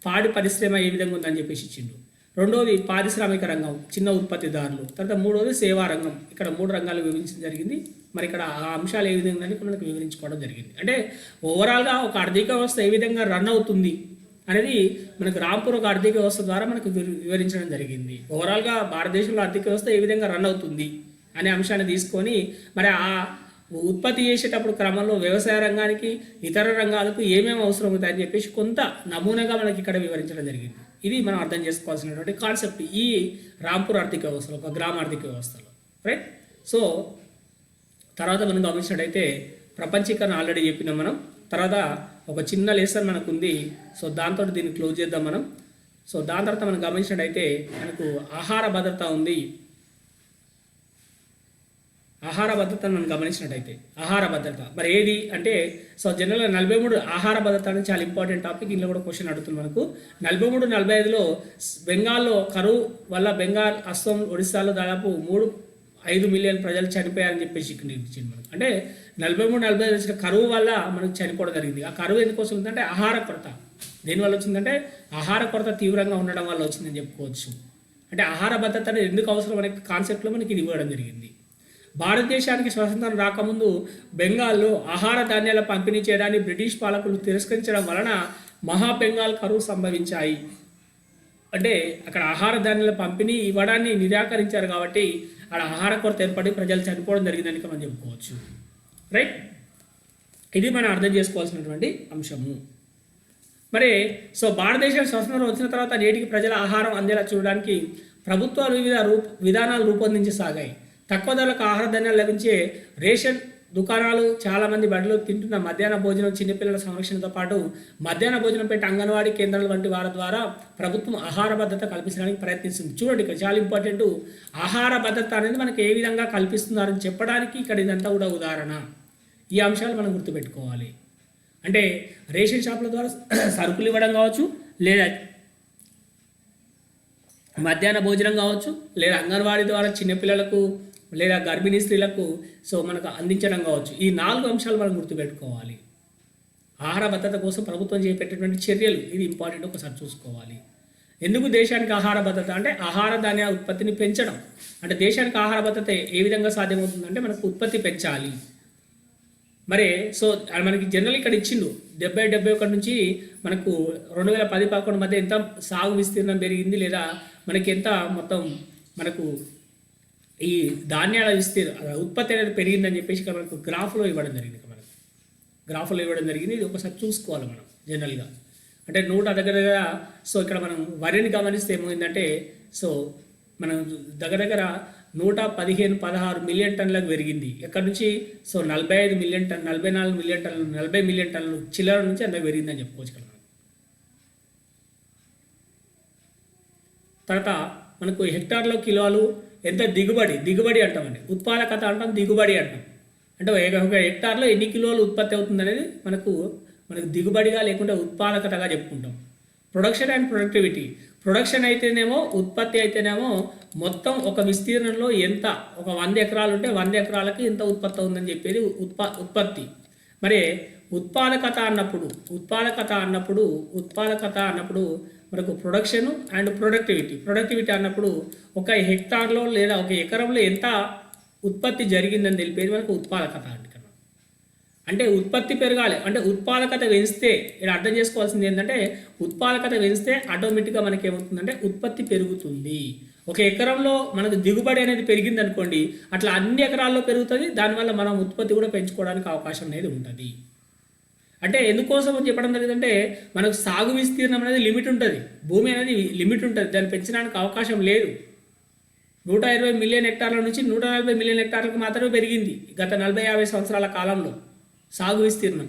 పాడి పరిశ్రమ ఏ విధంగా ఉందని చెప్పేసి ఇచ్చిండు. రెండవది పారిశ్రామిక రంగం చిన్న ఉత్పత్తిదారులు, తర్వాత మూడవది సేవా రంగం. ఇక్కడ 3 రంగాలు వివరించడం జరిగింది. మరి ఇక్కడ ఆ అంశాలు ఏ విధంగా మనకు వివరించుకోవడం జరిగింది. అంటే ఓవరాల్గా ఒక ఆర్థిక వ్యవస్థ ఏ విధంగా రన్ అవుతుంది అనేది మనకు రాంపూర్ ఒక ఆర్థిక వ్యవస్థ ద్వారా మనకు వివరించడం జరిగింది. ఓవరాల్గా భారతదేశంలో ఆర్థిక వ్యవస్థ ఏ విధంగా రన్ అవుతుంది అనే అంశాన్ని తీసుకొని మరి ఆ ఉత్పత్తి చేసేటప్పుడు క్రమంలో వ్యవసాయ రంగానికి ఇతర రంగాలకు ఏమేమి అవసరం అవుతాయని చెప్పేసి కొంత నమూనాగా మనకి ఇక్కడ వివరించడం జరిగింది. ఇది మనం అర్థం చేసుకోవాల్సినటువంటి కాన్సెప్ట్ ఈ రాంపూర్ ఆర్థిక వ్యవస్థలో, ఒక గ్రామ ఆర్థిక వ్యవస్థలో. రైట్. సో తర్వాత మనం గమనించినట్టయితే ప్రపంచీకరణ ఆల్రెడీ చెప్పినాం మనం. తర్వాత ఒక చిన్న లెసన్ మనకు ఉంది. సో దాంతో దీన్ని క్లోజ్ చేద్దాం మనం. సో దాని తర్వాత మనం గమనించినట్టయితే మనకు ఆహార భద్రత ఉంది. ఆహార భద్రతను మనం గమనించినట్టయితే ఆహార భద్రత మరి ఏది అంటే సో జనరల్గా 43 ఆహార భద్రత అనేది చాలా ఇంపార్టెంట్ టాపిక్. ఇందులో కూడా క్వశ్చన్ అడుగుతుంది మనకు. 43, 45లో బెంగాల్లో కరువు వల్ల బెంగాల్, అస్సాం, ఒడిస్సాలో దాదాపు 3-5 మిలియన్ ప్రజలు చనిపోయారని చెప్పేసి ఇక్కడ ఇచ్చింది మనకు. అంటే 43, 45 వచ్చిన కరువు వల్ల మనకు చనిపోవడం జరిగింది. ఆ కరువు ఎందుకు వస్తుందంటే ఆహార కొరత. దేనివల్ల వచ్చిందంటే ఆహార కొరత తీవ్రంగా ఉండడం వల్ల వచ్చిందని చెప్పుకోవచ్చు. అంటే ఆహార భద్రత అనేది ఎందుకు అవసరం అనే కాన్సెప్ట్లో మనకి ఇది ఇవ్వడం జరిగింది. భారతదేశానికి స్వతంత్రం రాకముందు బెంగాల్లో ఆహార ధాన్యాల పంపిణీ చేయడాన్ని బ్రిటిష్ పాలకులు తిరస్కరించడం వలన మహా బెంగాల్ కరువు సంభవించాయి. అంటే అక్కడ ఆహార ధాన్యాల పంపిణీ ఇవ్వడాన్ని నిరాకరించారు కాబట్టి అక్కడ ఆహార కొరత ఏర్పడి ప్రజలు చనిపోవడం జరిగిందని మనం చెప్పుకోవచ్చు. రైట్. ఇది మనం అర్థం చేసుకోవాల్సినటువంటి అంశము. మరి సో భారతదేశం స్వతంత్రం వచ్చిన తర్వాత నేటికి ప్రజల ఆహారం అందేలా చూడడానికి ప్రభుత్వాలు వివిధ విధానాలు రూపొందించి సాగాయి. తక్కువ ధరలకు ఆహార ధాన్యాలు లభించే రేషన్ దుకాణాలు, చాలామంది బడిలో తింటున్న మధ్యాహ్న భోజనం, చిన్నపిల్లల సంరక్షణతో పాటు మధ్యాహ్న భోజనం పెట్టే అంగన్వాడీ కేంద్రాల వంటి వారి ద్వారా ప్రభుత్వం ఆహార భద్రత కల్పించడానికి ప్రయత్నిస్తుంది. చూడండి ఇక్కడ చాలా ఇంపార్టెంట్. ఆహార భద్రత అనేది మనకు ఏ విధంగా కల్పిస్తున్నారని చెప్పడానికి ఇక్కడ ఇదంతా కూడా ఉదాహరణ. ఈ అంశాలు మనం గుర్తుపెట్టుకోవాలి. అంటే రేషన్ షాపుల ద్వారా సరుకులు ఇవ్వడం కావచ్చు, లేదా మధ్యాహ్న భోజనం కావచ్చు, లేదా అంగన్వాడీ ద్వారా చిన్నపిల్లలకు లేదా గర్భిణీ స్త్రీలకు సో మనకు అందించడం కావచ్చు. ఈ 4 అంశాలు మనం గుర్తుపెట్టుకోవాలి. ఆహార భద్రత కోసం ప్రభుత్వం చేపట్టేటువంటి చర్యలు ఇది ఇంపార్టెంట్, ఒకసారి చూసుకోవాలి. ఎందుకు దేశానికి ఆహార భద్రత అంటే ఆహార ధాన్య ఉత్పత్తిని పెంచడం. అంటే దేశానికి ఆహార భద్రత ఏ విధంగా సాధ్యమవుతుందంటే మనకు ఉత్పత్తి పెంచాలి. మరి సో మనకి జనరల్ ఇక్కడ ఇచ్చిండు 70-71 నుంచి మనకు 2010-11 మధ్య ఎంత సాగు విస్తీర్ణం పెరిగింది, లేదా మనకి ఎంత మొత్తం మనకు ఈ ధాన్యాల ఉత్పత్తి అనేది పెరిగిందని చెప్పేసి ఇక్కడ మనకు గ్రాఫ్లో ఇవ్వడం జరిగింది. ఇది ఒకసారి చూసుకోవాలి మనం జనరల్గా. అంటే 100 దగ్గర సో ఇక్కడ మనం వరిని గమనిస్తే ఏమైందంటే సో మనం దగ్గర 115-16 మిలియన్ టన్నులకు పెరిగింది. ఎక్కడి నుంచి సో 45 మిలియన్ టన్ను, 44 మిలియన్ టన్నులు, 40 మిలియన్ టన్నులు చిల్లర నుంచి అంత పెరిగిందని చెప్పుకోవచ్చు ఇక్కడ మనం. తర్వాత మనకు హెక్టార్లో కిలోలు ఎంత దిగుబడి అంటామండి. ఉత్పాదకత అంటాం, దిగుబడి అంటాం. అంటే ఒక హెక్టార్లో ఎన్ని కిలోలు ఉత్పత్తి అవుతుంది అనేది మనకు దిగుబడిగా లేకుంటే ఉత్పాదకతగా చెప్పుకుంటాం. Production and productivity. ప్రొడక్షన్ అయితేనేమో, ఉత్పత్తి అయితేనేమో మొత్తం ఒక విస్తీర్ణంలో ఎంత, ఒక 100 ఎకరాలు ఉంటే 100 ఎకరాలకి ఎంత ఉత్పత్తి అవుతుందని చెప్పేది ఉత్పత్తి. మరి ఉత్పాదకత అన్నప్పుడు మనకు ప్రొడక్షన్ అండ్ ప్రొడక్టివిటీ అన్నప్పుడు ఒక హెక్టార్లో లేదా ఒక ఎకరంలో ఎంత ఉత్పత్తి జరిగిందని తెలిపేది మనకు ఉత్పాదకత అంటే ఉత్పత్తి పెరగాలి. అంటే ఉత్పాదకత పెంచితే ఇక్కడ అర్థం చేసుకోవాల్సింది ఏంటంటే ఉత్పాదకత పెంచితే ఆటోమేటిక్గా మనకి ఏమవుతుందంటే ఉత్పత్తి పెరుగుతుంది. ఒక ఎకరంలో మనకు దిగుబడి అనేది పెరిగింది అనుకోండి, అట్లా అన్ని ఎకరాల్లో పెరుగుతుంది. దానివల్ల మనం ఉత్పత్తి కూడా పెంచుకోవడానికి అవకాశం అనేది ఉంటుంది. అంటే ఎందుకోసం అని చెప్పడం జరిగిందంటే మనకు సాగు విస్తీర్ణం అనేది లిమిట్ ఉంటుంది, భూమి అనేది లిమిట్ ఉంటుంది, దాన్ని పెంచడానికి అవకాశం లేదు. 120 మిలియన్ హెక్టార్ల నుంచి 140 మిలియన్ హెక్టార్లకు మాత్రమే పెరిగింది గత 40-50 సంవత్సరాల కాలంలో సాగు విస్తీర్ణం.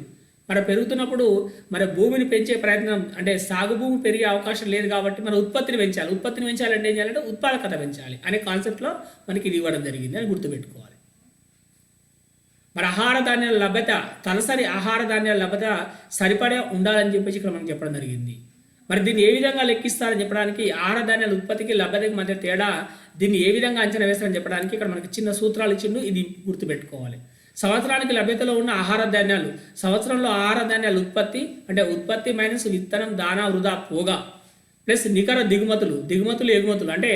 మరి పెరుగుతున్నప్పుడు మరి భూమిని పెంచే ప్రయత్నం, అంటే సాగు భూమి పెరిగే అవకాశం లేదు కాబట్టి మన ఉత్పత్తిని పెంచాలి. ఉత్పత్తిని పెంచాలంటే ఏం చేయాలంటే ఉత్పాదకత పెంచాలి అనే కాన్సెప్ట్లో మనకి ఇది ఇవ్వడం జరిగింది అని గుర్తుపెట్టుకోవాలి. మరి ఆహార ధాన్యాల లభ్యత, తలసరి ఆహార ధాన్యాల లభ్యత సరిపడే ఉండాలని చెప్పేసి ఇక్కడ మనం చెప్పడం జరిగింది. మరి దీన్ని ఏ విధంగా లెక్కిస్తారని చెప్పడానికి, ఆహార ధాన్యాల ఉత్పత్తికి లభ్యతకి మధ్య తేడా దీన్ని ఏ విధంగా అంచనా వేస్తారని చెప్పడానికి ఇక్కడ మనకి చిన్న సూత్రాలు ఇచ్చిండు, ఇది గుర్తుపెట్టుకోవాలి. సంవత్సరానికి లభ్యతలో ఉన్న ఆహార ధాన్యాలు, సంవత్సరంలో ఆహార ధాన్యాల ఉత్పత్తి అంటే ఉత్పత్తి మైనస్ విత్తనం, దానా, వృధా, పోగా ప్లస్ నికర దిగుమతులు, ఎగుమతులు అంటే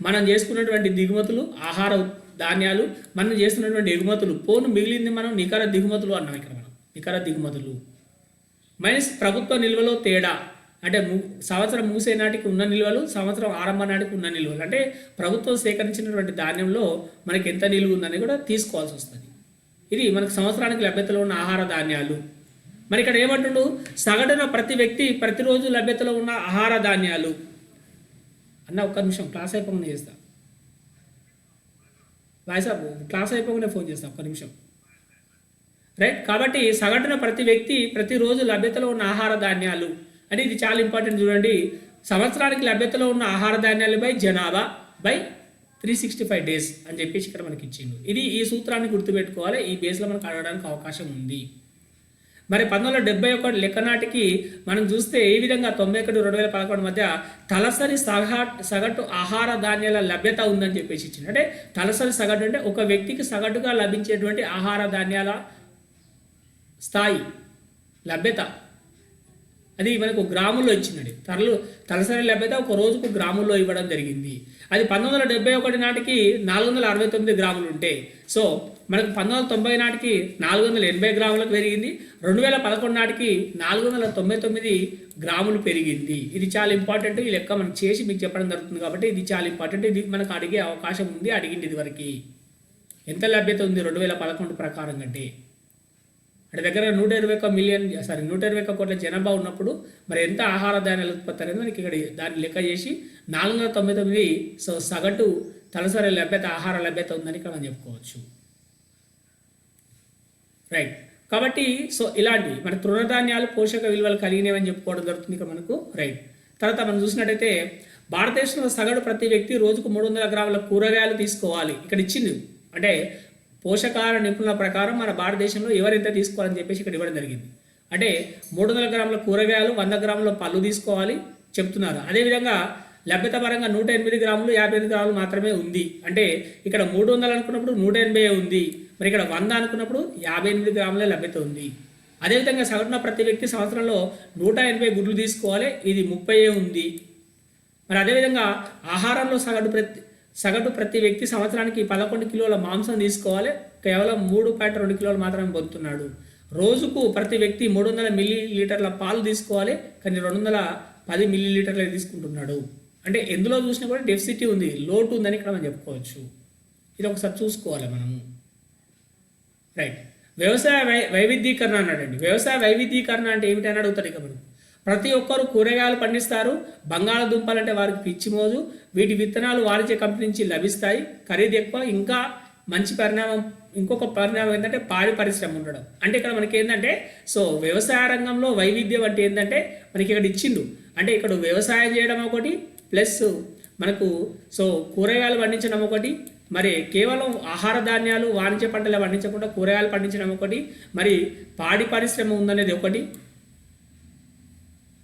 మనం చేసుకున్నటువంటి దిగుమతులు ఆహార ధాన్యాలు, మనం చేస్తున్నటువంటి ఎగుమతులు పోను మిగిలింది మనం నికర దిగుమతులు అన్నాం. ఇక్కడ మనం నికర దిగుమతులు మైనస్ ప్రభుత్వ నిల్వలో తేడా, అంటే సంవత్సరం ముగిసే నాటికి ఉన్న నిల్వలు, సంవత్సరం ఆరంభ నాటికి ఉన్న నిల్వలు, అంటే ప్రభుత్వం సేకరించినటువంటి ధాన్యంలో మనకి ఎంత నిల్వ ఉందని కూడా తీసుకోవాల్సి వస్తుంది. ఇది మనకు సంవత్సరానికి లభ్యతలో ఉన్న ఆహార ధాన్యాలు. మరి ఇక్కడ ఏమంటుండు, సగటున ప్రతి వ్యక్తి ప్రతిరోజు లభ్యతలో ఉన్న ఆహార ధాన్యాలు అన్న. ఒక్క నిమిషం, క్లాస్ అయిపోగానే చేస్తా, క్లాస్ అయిపోగానే ఫోన్ చేస్తా, ఒక్క నిమిషం. రైట్. కాబట్టి సగటున ప్రతి వ్యక్తి ప్రతిరోజు లభ్యతలో ఉన్న ఆహార ధాన్యాలు అంటే ఇది చాలా ఇంపార్టెంట్. చూడండి, సంవత్సరానికి లభ్యతలో ఉన్న ఆహార ధాన్యాలు బై జనాభా బై 365 డేస్ అని చెప్పేసి ఇక్కడ మనకి ఇచ్చిండు. ఇది ఈ సూత్రాన్ని గుర్తుపెట్టుకోవాలి, ఈ బేస్లో మనకు అడగడానికి అవకాశం ఉంది. మరి 1971 లెక్క నాటికి మనం చూస్తే ఈ విధంగా 91-2011 మధ్య తలసరి సగటు ఆహార ధాన్యాల లభ్యత ఉందని చెప్పేసి ఇచ్చింది. అంటే తలసరి సగటు అంటే ఒక వ్యక్తికి సగటుగా లభించేటువంటి ఆహార ధాన్యాల స్థాయి లభ్యత, అది మనకు గ్రాముల్లో ఇచ్చిందండి. తలసరి లభ్యత ఒక రోజుకు గ్రాముల్లో ఇవ్వడం జరిగింది. అది 1971 నాటికి 469 గ్రాములు ఉంటే, సో మనకు 1990 నాటికి 480 గ్రాములకు పెరిగింది. 2011 నాటికి 499 గ్రాములు పెరిగింది. ఇది చాలా ఇంపార్టెంట్. ఈ లెక్క మనం చేసి మీకు చెప్పడం జరుగుతుంది కాబట్టి ఇది చాలా ఇంపార్టెంట్. ఇది మనకు అడిగే అవకాశం ఉంది, అడిగింది ఇది వరకు. ఎంత లభ్యత ఉంది 2011 ప్రకారం అంటే దగ్గర 121 కోట్ల జనాభా ఉన్నప్పుడు మరి ఎంత ఆహార ధాన్యాల ఉత్పత్తి అనేది మనకి ఇక్కడ దాన్ని లెక్క చేసి 499 సో సగటు తలసరి లభ్యత, ఆహార లభ్యత ఉందని ఇక్కడ మనం చెప్పుకోవచ్చు. రైట్. కాబట్టి సో ఇలాంటి మన తృణధాన్యాలు పోషక విలువలు కలిగినవని చెప్పుకోవడం జరుగుతుంది ఇక్కడ మనకు. రైట్. తర్వాత మనం చూసినట్టయితే భారతదేశంలో సగటు ప్రతి వ్యక్తి రోజుకు 300 గ్రాముల కూరగాయలు తీసుకోవాలి. ఇక్కడ ఇచ్చింది అంటే పోషకాహార నిపుణుల ప్రకారం మన భారతదేశంలో ఎవరెంత తీసుకోవాలని చెప్పేసి ఇక్కడ ఇవ్వడం జరిగింది. అంటే 300 గ్రాముల కూరగాయలు, 100 గ్రాముల పళ్ళు తీసుకోవాలి చెప్తున్నారు. అదేవిధంగా లభ్యత పరంగా 108 గ్రాములు, 58 గ్రాములు మాత్రమే ఉంది. అంటే ఇక్కడ 300 అనుకున్నప్పుడు 180 ఉంది, మరి ఇక్కడ 100 అనుకున్నప్పుడు 58 గ్రాములే లభ్యత ఉంది. అదేవిధంగా సగటున ప్రతి వ్యక్తి సంవత్సరంలో 180 గుడ్లు తీసుకోవాలి, ఇది 30 ఉంది. మరి అదేవిధంగా ఆహారంలో సగటు ప్రతి వ్యక్తి సంవత్సరానికి 11 కిలోల మాంసం తీసుకోవాలి, కేవలం 3.2 కిలోలు మాత్రమే పొందుతున్నాడు. రోజుకు ప్రతి వ్యక్తి 300 మిల్లీలీటర్ల పాలు తీసుకోవాలి, కానీ 210 మిల్లీలీటర్లే తీసుకుంటున్నాడు. అంటే ఎందులో చూసినా కూడా డెఫిసిటీ ఉంది, లోటు ఉందని ఇక్కడ మనం చెప్పుకోవచ్చు. ఇది ఒకసారి చూసుకోవాలి మనము. రైట్. వ్యవసాయ వైవిధ్యీకరణ అన్నాడండి. వ్యవసాయ వైవిధ్యీకరణ అంటే ఏమిటి అని అడుగుతాడు ఇక మనం. ప్రతి ఒక్కరు కూరగాయలు పండిస్తారు. బంగాళదుంపలు అంటే వారికి పిచ్చి మోజు. వీటి విత్తనాలు వాణిజ్య కంపెనీ నుంచి లభిస్తాయి, ఖరీదు ఎక్కువ. ఇంకా మంచి పరిణామం, ఇంకొక పరిణామం ఏంటంటే పాడి పరిశ్రమ ఉండడం. అంటే ఇక్కడ మనకి ఏంటంటే సో వ్యవసాయ రంగంలో వైవిధ్యం అంటే ఏంటంటే మనకి ఇక్కడ ఇచ్చిండు. అంటే ఇక్కడ వ్యవసాయం చేయడం ఒకటి, ప్లస్ మనకు సో కూరగాయలు పండించడం ఒకటి, మరి కేవలం ఆహార ధాన్యాలు వాణిజ్య పంటలు పండించకుండా కూరగాయలు పండించడం ఒకటి, మరి పాడి పరిశ్రమ ఉందనేది ఒకటి,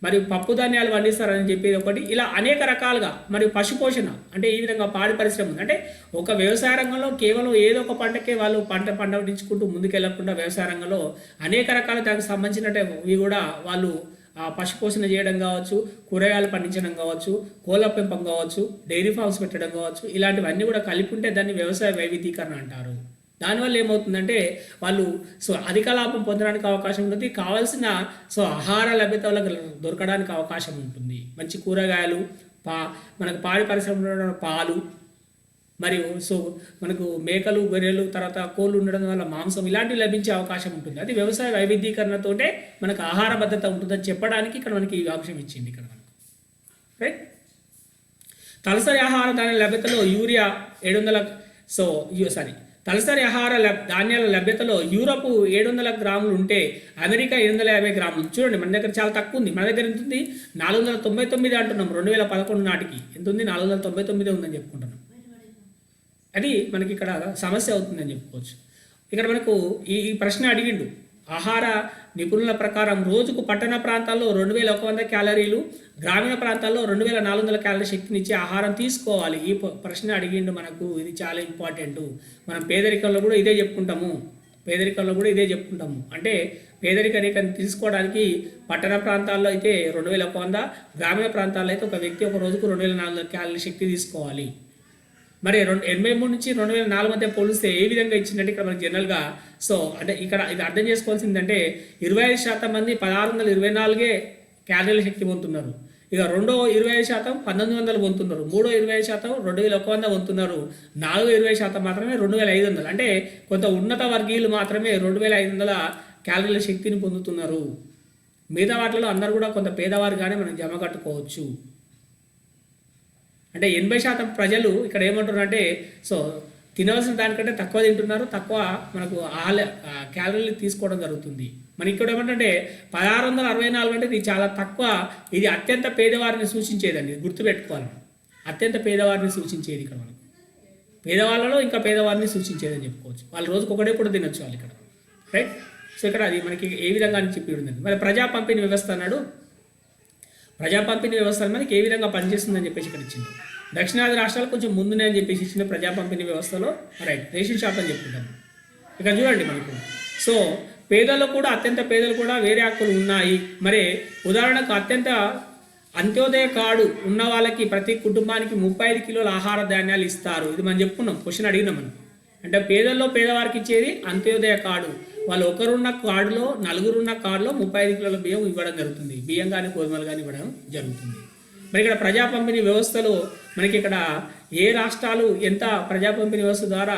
మరియు పప్పు ధాన్యాలు పండిస్తారని చెప్పేది ఒకటి. ఇలా అనేక రకాలుగా మరియు పశుపోషణ అంటే ఈ విధంగా పాడి పరిశ్రమ ఉంది. అంటే ఒక వ్యవసాయ రంగంలో కేవలం ఏదో ఒక పంటకే వాళ్ళు పండించుకుంటూ ముందుకెళ్లకుండా వ్యవసాయ రంగంలో అనేక రకాల దానికి సంబంధించినవి కూడా వాళ్ళు పశుపోషణ చేయడం కావచ్చు, కూరగాయలు పండించడం కావచ్చు, కోళ్ళ పెంపకం కావచ్చు, డైరీ ఫార్మ్స్ పెట్టడం కావచ్చు, ఇలాంటివన్నీ కూడా కలిపి ఉంటే దాన్ని వ్యవసాయ వైవిధ్యీకరణ అంటారు. దానివల్ల ఏమవుతుందంటే వాళ్ళు సో అధిక లాభం పొందడానికి అవకాశం ఉంటుంది, కావాల్సిన సో ఆహార లభ్యత వాళ్ళకి దొరకడానికి అవకాశం ఉంటుంది. మంచి కూరగాయలు, పా మనకు పాడి పరిశ్రమలో పాలు మరియు సో మనకు మేకలు గొర్రెలు తర్వాత కోళ్ళు ఉండడం వల్ల మాంసం ఇలాంటివి లభించే అవకాశం ఉంటుంది. అది వ్యవసాయ వైవిధ్యీకరణతోటే మనకు ఆహార భద్రత ఉంటుందని చెప్పడానికి ఇక్కడ మనకి ఈ అంశం ఇచ్చింది ఇక్కడ మనకు. రైట్. తలసరి ఆహార ధాన్యాల లభ్యతలో యూరియా 700 తలసరి ఆహార ధాన్యాల లభ్యతలో యూరప్ 700 గ్రాములు ఉంటే అమెరికా 850 గ్రాములు. చూడండి మన దగ్గర చాలా తక్కువ ఉంది. మన దగ్గర ఎంత ఉంది? 499 అంటున్నాం 2011 నాటికి. ఎంత ఉంది? 499 ఉందని చెప్పుకుంటున్నాం. అది మనకి ఇక్కడ సమస్య అవుతుందని చెప్పుకోవచ్చు. ఇక్కడ మనకు ఈ ప్రశ్న అడిగిండు. ఆహార నిపుణుల ప్రకారం రోజుకు పట్టణ ప్రాంతాల్లో 2100 క్యాలరీలు, గ్రామీణ ప్రాంతాల్లో 2400 క్యాలరీ శక్తినిచ్చే ఆహారం తీసుకోవాలి. ఈ ప్రశ్న అడిగిండు మనకు. ఇది చాలా ఇంపార్టెంట్. మనం పేదరికంలో కూడా ఇదే చెప్పుకుంటాము. అంటే పేదరిక రేఖను తీసుకోవడానికి పట్టణ ప్రాంతాల్లో అయితే 2100, గ్రామీణ ప్రాంతాల్లో అయితే ఒక వ్యక్తి ఒక రోజుకు 2400 క్యాలరీ శక్తి తీసుకోవాలి. మరి 83 నుంచి 2004 మధ్య పోలిస్తే ఏ విధంగా ఇచ్చిందంటే ఇక్కడ మనకి జనరల్గా సో అంటే ఇక్కడ ఇది అర్థం చేసుకోవాల్సిందంటే 25% మంది 1624 క్యాలరీల శక్తి పొందుతున్నారు. ఇక రెండో 25% 1900 పొందుతున్నారు. మూడో 25% 2100 పొందుతున్నారు. నాలుగో 20% మాత్రమే 2500. అంటే కొంత ఉన్నత వర్గీయులు మాత్రమే 2500 క్యాలరీల శక్తిని పొందుతున్నారు. మిగతా వాటిలో అందరూ కూడా కొంత పేదవారుగానే మనం జమ కట్టుకోవచ్చు. అంటే 80% ప్రజలు ఇక్కడ ఏమంటున్నారు అంటే సో తినవలసిన దానికంటే తక్కువ తింటున్నారు, తక్కువ మనకు క్యాలరీలు తీసుకోవడం జరుగుతుంది. మనకి ఇక్కడ ఏమంటే 1664 అంటే ఇది చాలా తక్కువ. ఇది అత్యంత పేదవారిని సూచించేదండి. గుర్తుపెట్టుకోవాలి. అత్యంత పేదవారిని సూచించేది ఇక్కడ మనకు. పేదవాళ్ళలో ఇంకా పేదవారిని సూచించేదని చెప్పుకోవచ్చు. వాళ్ళు రోజుకు ఒకటే పూట తినొచ్చు వాళ్ళు ఇక్కడ. రైట్. సో ఇక్కడ అది మనకి ఏ విధంగా అని చెప్పి ఉందండి. మరి ప్రజా పంపిణీ వ్యవస్థ అన్నాడు. ప్రజా పంపిణీ వ్యవస్థ మనకి ఏ విధంగా పనిచేస్తుందని చెప్పేసి ఇక్కడ ఇచ్చింది. దక్షిణాది రాష్ట్రాలు కొంచెం ముందునే అని చెప్పేసి ఇచ్చిన ప్రజా పంపిణీ వ్యవస్థలో. రైట్. రేషన్ షాప్ అని చెప్పుకుంటాం. ఇక్కడ చూడండి మనకు. సో పేదలు కూడా అత్యంత పేదలు కూడా వేరే హక్కులు ఉన్నాయి. మరి ఉదాహరణకు అంత్యోదయ కార్డు ఉన్న వాళ్ళకి ప్రతి కుటుంబానికి 35 కిలోల ఆహార ధాన్యాలు ఇస్తారు. ఇది మనం చెప్పుకున్నాం. క్వశ్చన్ అడిగినాం మనం. అంటే పేదల్లో పేదవారికి ఇచ్చేది అంత్యోదయ కార్డు. వాళ్ళు ఒకరున్న కార్డులో, నలుగురున్న కార్డులో 35 కిలోల బియ్యం ఇవ్వడం జరుగుతుంది. బియ్యం కానీ గోధుమలు కానీ ఇవ్వడం జరుగుతుంది. మరి ఇక్కడ ప్రజా పంపిణీ వ్యవస్థలో మనకి ఇక్కడ ఏ రాష్ట్రాలు ఎంత ప్రజా పంపిణీ వ్యవస్థ ద్వారా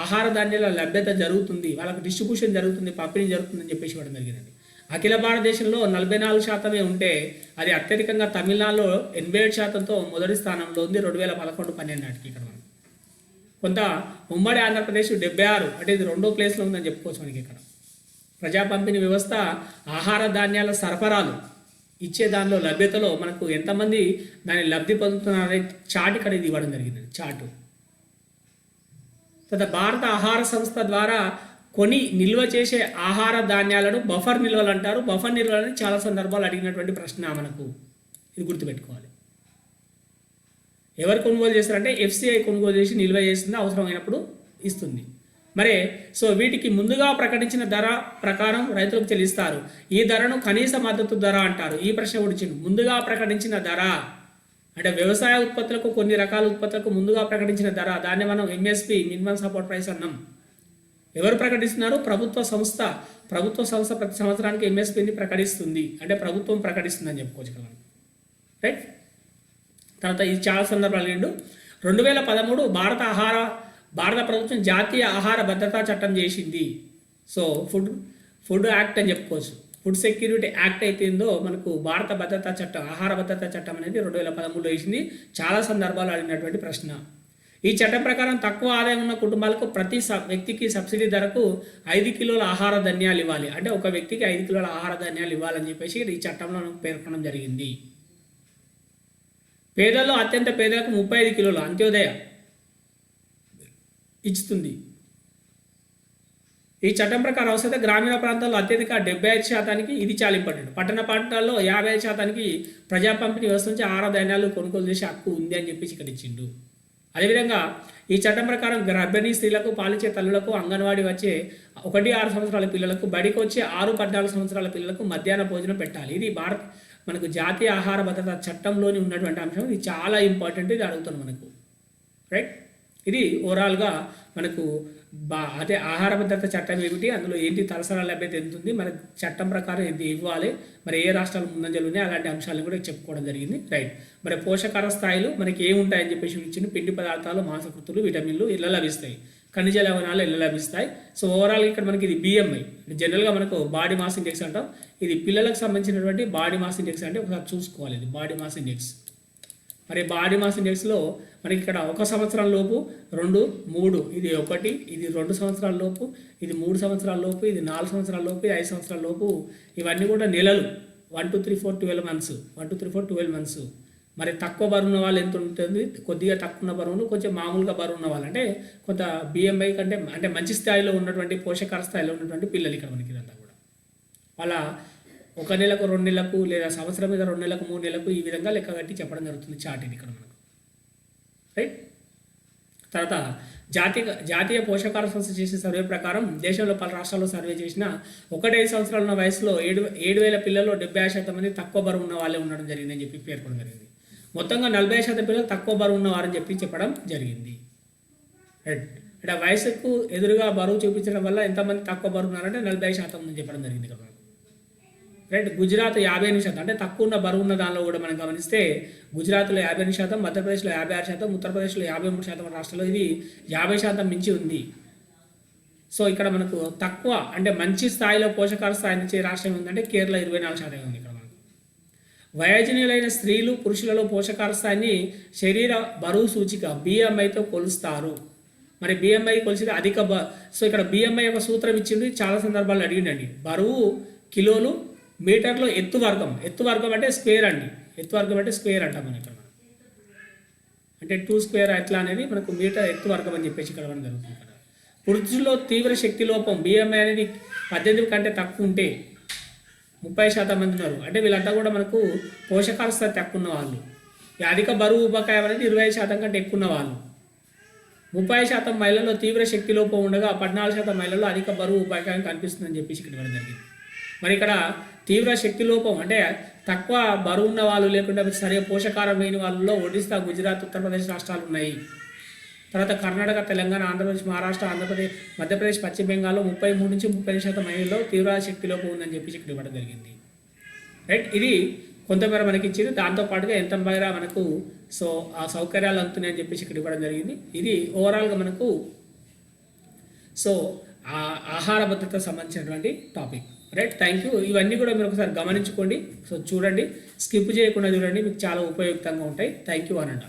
ఆహార ధాన్యాల లభ్యత జరుగుతుంది, వాళ్ళకి డిస్ట్రిబ్యూషన్ జరుగుతుంది, పంపిణీ జరుగుతుందని చెప్పేసి ఇవ్వడం జరిగింది. అఖిల భారతదేశంలో 44% ఉంటే అది అత్యధికంగా తమిళనాడులో 87%తో మొదటి స్థానంలో ఉంది 2011-12 నాటికి. ఇక్కడ మనం కొంత ఉమ్మడి ఆంధ్రప్రదేశ్ 76 అంటే ఇది రెండో ప్లేస్లో ఉందని చెప్పుకోవచ్చు మనకి. ఇక్కడ ప్రజా పంపిణీ వ్యవస్థ ఆహార ధాన్యాల సరఫరాలు ఇచ్చే దానిలో లభ్యతలో మనకు ఎంతమంది దాన్ని లబ్ధి పొందుతున్నారనే చార్ట్ ఇక్కడ ఇది ఇవ్వడం జరిగింది. చార్టు తర్వాత భారత ఆహార సంస్థ ద్వారా కొని నిల్వ చేసే ఆహార ధాన్యాలను బఫర్ నిల్వలు అంటారు. బఫర్ నిల్వలని చాలా సందర్భాలు అడిగినటువంటి ప్రశ్న మనకు. ఇది గుర్తుపెట్టుకోవాలి. ఎవరు కొనుగోలు చేస్తారంటే FCI కొనుగోలు చేసి నిల్వ చేస్తుంది, అవసరమైనప్పుడు ఇస్తుంది. మరి సో వీటికి ముందుగా ప్రకటించిన ధర ప్రకారం రైతులకు చెల్లిస్తారు. ఈ ధరను కనీస మద్దతు ధర అంటారు. ఈ ప్రశ్న గురించి ముందుగా ప్రకటించిన ధర అంటే వ్యవసాయ ఉత్పత్తులకు కొన్ని రకాల ఉత్పత్తులకు ముందుగా ప్రకటించిన ధర, దాన్ని మనం MSP మినిమం సపోర్ట్ ప్రైస్ అన్నాం. ఎవరు ప్రకటిస్తున్నారు? ప్రభుత్వ సంస్థ ప్రతి సంవత్సరానికి MSPని ప్రకటిస్తుంది. అంటే ప్రభుత్వం ప్రకటిస్తుంది అని చెప్పుకోవచ్చు కదా. రైట్. తర్వాత ఇది చాలా సందర్భాలు 2013 భారత ప్రభుత్వం జాతీయ ఆహార భద్రతా చట్టం చేసింది. సో ఫుడ్ యాక్ట్ అని చెప్పుకోవచ్చు. ఫుడ్ సెక్యూరిటీ యాక్ట్ అయితేందో మనకు భారత భద్రతా చట్టం, ఆహార భద్రతా చట్టం అనేది 2013లో వేసింది. చాలా సందర్భాలు అడిగినటువంటి ప్రశ్న. ఈ చట్టం ప్రకారం తక్కువ ఆదాయం ఉన్న కుటుంబాలకు ప్రతి వ్యక్తికి సబ్సిడీ ధరకు 5 కిలోల ఆహార ధాన్యాలు ఇవ్వాలి. అంటే ఒక వ్యక్తికి 5 కిలోల ఆహార ధాన్యాలు ఇవ్వాలని చెప్పేసి ఈ చట్టంలో పేర్కొనడం జరిగింది. పేదల్లో అత్యంత పేదలకు 35 కిలోల అంత్యోదయ ఇస్తుంది. ఈ చట్టం ప్రకారం అవసరం గ్రామీణ ప్రాంతాల్లో అత్యధిక 75%, ఇది చాలా ఇంపార్టెంట్. పట్టణ ప్రాంతాల్లో 55% ప్రజా పంపిణీ వ్యవస్థ నుంచి ఆహార ధాన్యాలు కొనుగోలు చేసే హక్కు ఉంది అని చెప్పేసి ఇక్కడ ఇచ్చిండు. అదేవిధంగా ఈ చట్టం ప్రకారం గర్భిణీ స్త్రీలకు, పాలిచ్చే తల్లులకు, అంగన్వాడీ వచ్చే 1-6 సంవత్సరాల పిల్లలకు, బడికి వచ్చే 6-14 సంవత్సరాల పిల్లలకు మధ్యాహ్న భోజనం పెట్టాలి. ఇది మనకు జాతీయ ఆహార భద్రతా చట్టంలోని ఉన్నటువంటి అంశం. ఇది చాలా ఇంపార్టెంట్. ఇది అడుగుతాను మనకు. రైట్. ఇది ఓవరాల్గా మనకు అదే ఆహార భద్రత చట్టం ఏమిటి, అందులో ఏంటి తలసరి లభ్యత ఎంత ఉంది, మన చట్టం ప్రకారం ఎంత ఇవ్వాలి, మరి ఏ రాష్ట్రాలు ముందంజలు ఉన్నాయి, అలాంటి అంశాలను కూడా చెప్పుకోవడం జరిగింది. రైట్. మరి పోషకాహార స్థాయిలు మనకి ఏముంటాయని చెప్పేసి ఇచ్చిన పిండి పదార్థాలు, మాంసకృతులు, విటమిన్లు ఇలా లభిస్తాయి, ఖనిజ లవణాలు ఇలా లభిస్తాయి. సో ఓవరాల్ ఇక్కడ మనకి ఇది BMI, జనరల్గా మనకు బాడీ మాస్ ఇండెక్స్ అంటాం. ఇది పిల్లలకు సంబంధించినటువంటి బాడీ మాస్ ఇండెక్స్ అంటే ఒకసారి చూసుకోవాలి. ఇది బాడీ మాస్ ఇండెక్స్. మరి బాడీ మాస్ ఇండెక్స్లో మనకి ఇక్కడ 1 సంవత్సరం లోపు 2, 3, ఇది 1, ఇది 2 సంవత్సరాల లోపు, ఇది 3 సంవత్సరాల లోపు, ఇది 4 సంవత్సరాల లోపు, 5 సంవత్సరాల లోపు, ఇవన్నీ కూడా నెలలు. 1 2 3 4 12 మంత్స్, 1 2 3 4 12 మంత్స్. మరి తక్కువ బరువు ఉన్న వాళ్ళు ఎంత ఉంటుంది, కొద్దిగా తక్కువ ఉన్న బరువును, కొంచెం మామూలుగా బరువు ఉన్న వాళ్ళు, అంటే కొంత BMI కంటే అంటే మంచి స్థాయిలో ఉన్నటువంటి పోషకాహార స్థాయిలో ఉన్నటువంటి పిల్లలు ఇక్కడ మనకి ఇదంతా కూడా వాళ్ళ 1 నెలకు 2 నెలలకు లేదా సంవత్సరం మీద 2 నెలలకు 3 నెలలకు ఈ విధంగా లెక్క కట్టి చెప్పడం జరుగుతుంది చార్ట్ ఇది ఇక్కడ మనకు. రైట్. తర్వాత జాతీయ పోషకాహార సంస్థ చేసిన సర్వే ప్రకారం దేశంలో పలు రాష్ట్రాల్లో సర్వే చేసిన 1-5 సంవత్సరాల ఉన్న వయసులో 7,000 పిల్లల్లో 70% మంది తక్కువ బరువు ఉన్న వాళ్ళే ఉండడం జరిగిందని చెప్పి పేర్కొనడం జరిగింది. మొత్తంగా 40% పిల్లలు తక్కువ బరువు ఉన్నవారని చెప్పడం జరిగింది. రైట్. అంటే వయసుకు ఎదురుగా బరువు చూపించడం వల్ల ఎంతమంది తక్కువ బరువు ఉన్నారంటే 40% అని చెప్పడం జరిగింది కదా. రైట్. గుజరాత్ 58%, అంటే తక్కువ ఉన్న బరువు ఉన్న దానిలో కూడా మనం గమనిస్తే గుజరాత్లో 58%, మధ్యప్రదేశ్లో 56%, ఉత్తరప్రదేశ్లో 53% రాష్ట్రాల్లో ఇది 50% మించి ఉంది. సో ఇక్కడ మనకు తక్కువ అంటే మంచి స్థాయిలో పోషకాహార స్థాయిని ఇచ్చే రాష్ట్రం ఉందంటే కేరళ 24% ఉంది ఇక్కడ మనకు. వయోజనులైన స్త్రీలు పురుషులలో పోషకాహార స్థాయిని శరీర బరువు సూచిక BMIతో కొలుస్తారు. మరి BMI కొలిసితే అధిక సో ఇక్కడ BMI యొక్క సూత్రం ఇచ్చింది, చాలా సందర్భాల్లో అడిగిండండి. బరువు కిలోలు మీటర్లో ఎత్తు వర్గం అంటే స్క్వేర్ అండి. ఎత్తు వర్గం అంటే స్క్వేర్ అంటాం మనం ఇక్కడ. అంటే 2 స్క్వేర్ ఎట్లా అనేది మనకు మీటర్ ఎత్తు వర్గం అని చెప్పేసి ఇక్కడ మనం జరుగుతుంది ఇక్కడ. పురుషుల్లో తీవ్ర శక్తి లోపం BMI అనేది 18 కంటే తక్కువ ఉంటే 30% మంది ఉన్నారు. అంటే వీళ్ళంతా కూడా మనకు పోషకాహార స్థాయి తక్కువ ఉన్న వాళ్ళు. అధిక బరువు ఉపకాయం అనేది 25% కంటే ఎక్కువ ఉన్న వాళ్ళు. 30% మహిళల్లో తీవ్ర శక్తి లోపం ఉండగా 14% మహిళల్లో అధిక బరువు ఉపకాయం కనిపిస్తుందని చెప్పేసి ఇక్కడ ఇవ్వడం జరిగింది. మరి ఇక్కడ తీవ్ర శక్తి లోపం అంటే తక్కువ బరువు ఉన్న వాళ్ళు లేకుండా సరైన పోషకాహారం లేని వాళ్ళలో ఒడిస్సా, గుజరాత్, ఉత్తరప్రదేశ్ రాష్ట్రాలు ఉన్నాయి. తర్వాత కర్ణాటక, తెలంగాణ, ఆంధ్రప్రదేశ్, మహారాష్ట్ర, ఆంధ్రప్రదేశ్, మధ్యప్రదేశ్, పశ్చిమ బెంగాల్లో 33 నుంచి 30% మహిళల్లో తీవ్ర శక్తి లోపం ఉందని చెప్పేసి ఇక్కడ ఇవ్వడం జరిగింది. రైట్. ఇది కొంతమేర మనకి ఇచ్చింది. దాంతోపాటుగా ఎంత మేర మనకు సో ఆ సౌకర్యాలు అందుతున్నాయి అని చెప్పేసి ఇక్కడ ఇవ్వడం జరిగింది. ఇది ఓవరాల్గా మనకు సో ఆహార భద్రతకు సంబంధించినటువంటి టాపిక్. రైట్. Thank you. ఇవన్నీ కూడా మీరు ఒకసారి గమనించుకోండి. సో చూడండి, స్కిప్ చేయకుండా చూడండి, మీకు చాలా ఉపయుక్తంగా ఉంటాయి. థ్యాంక్ యూ అనండి.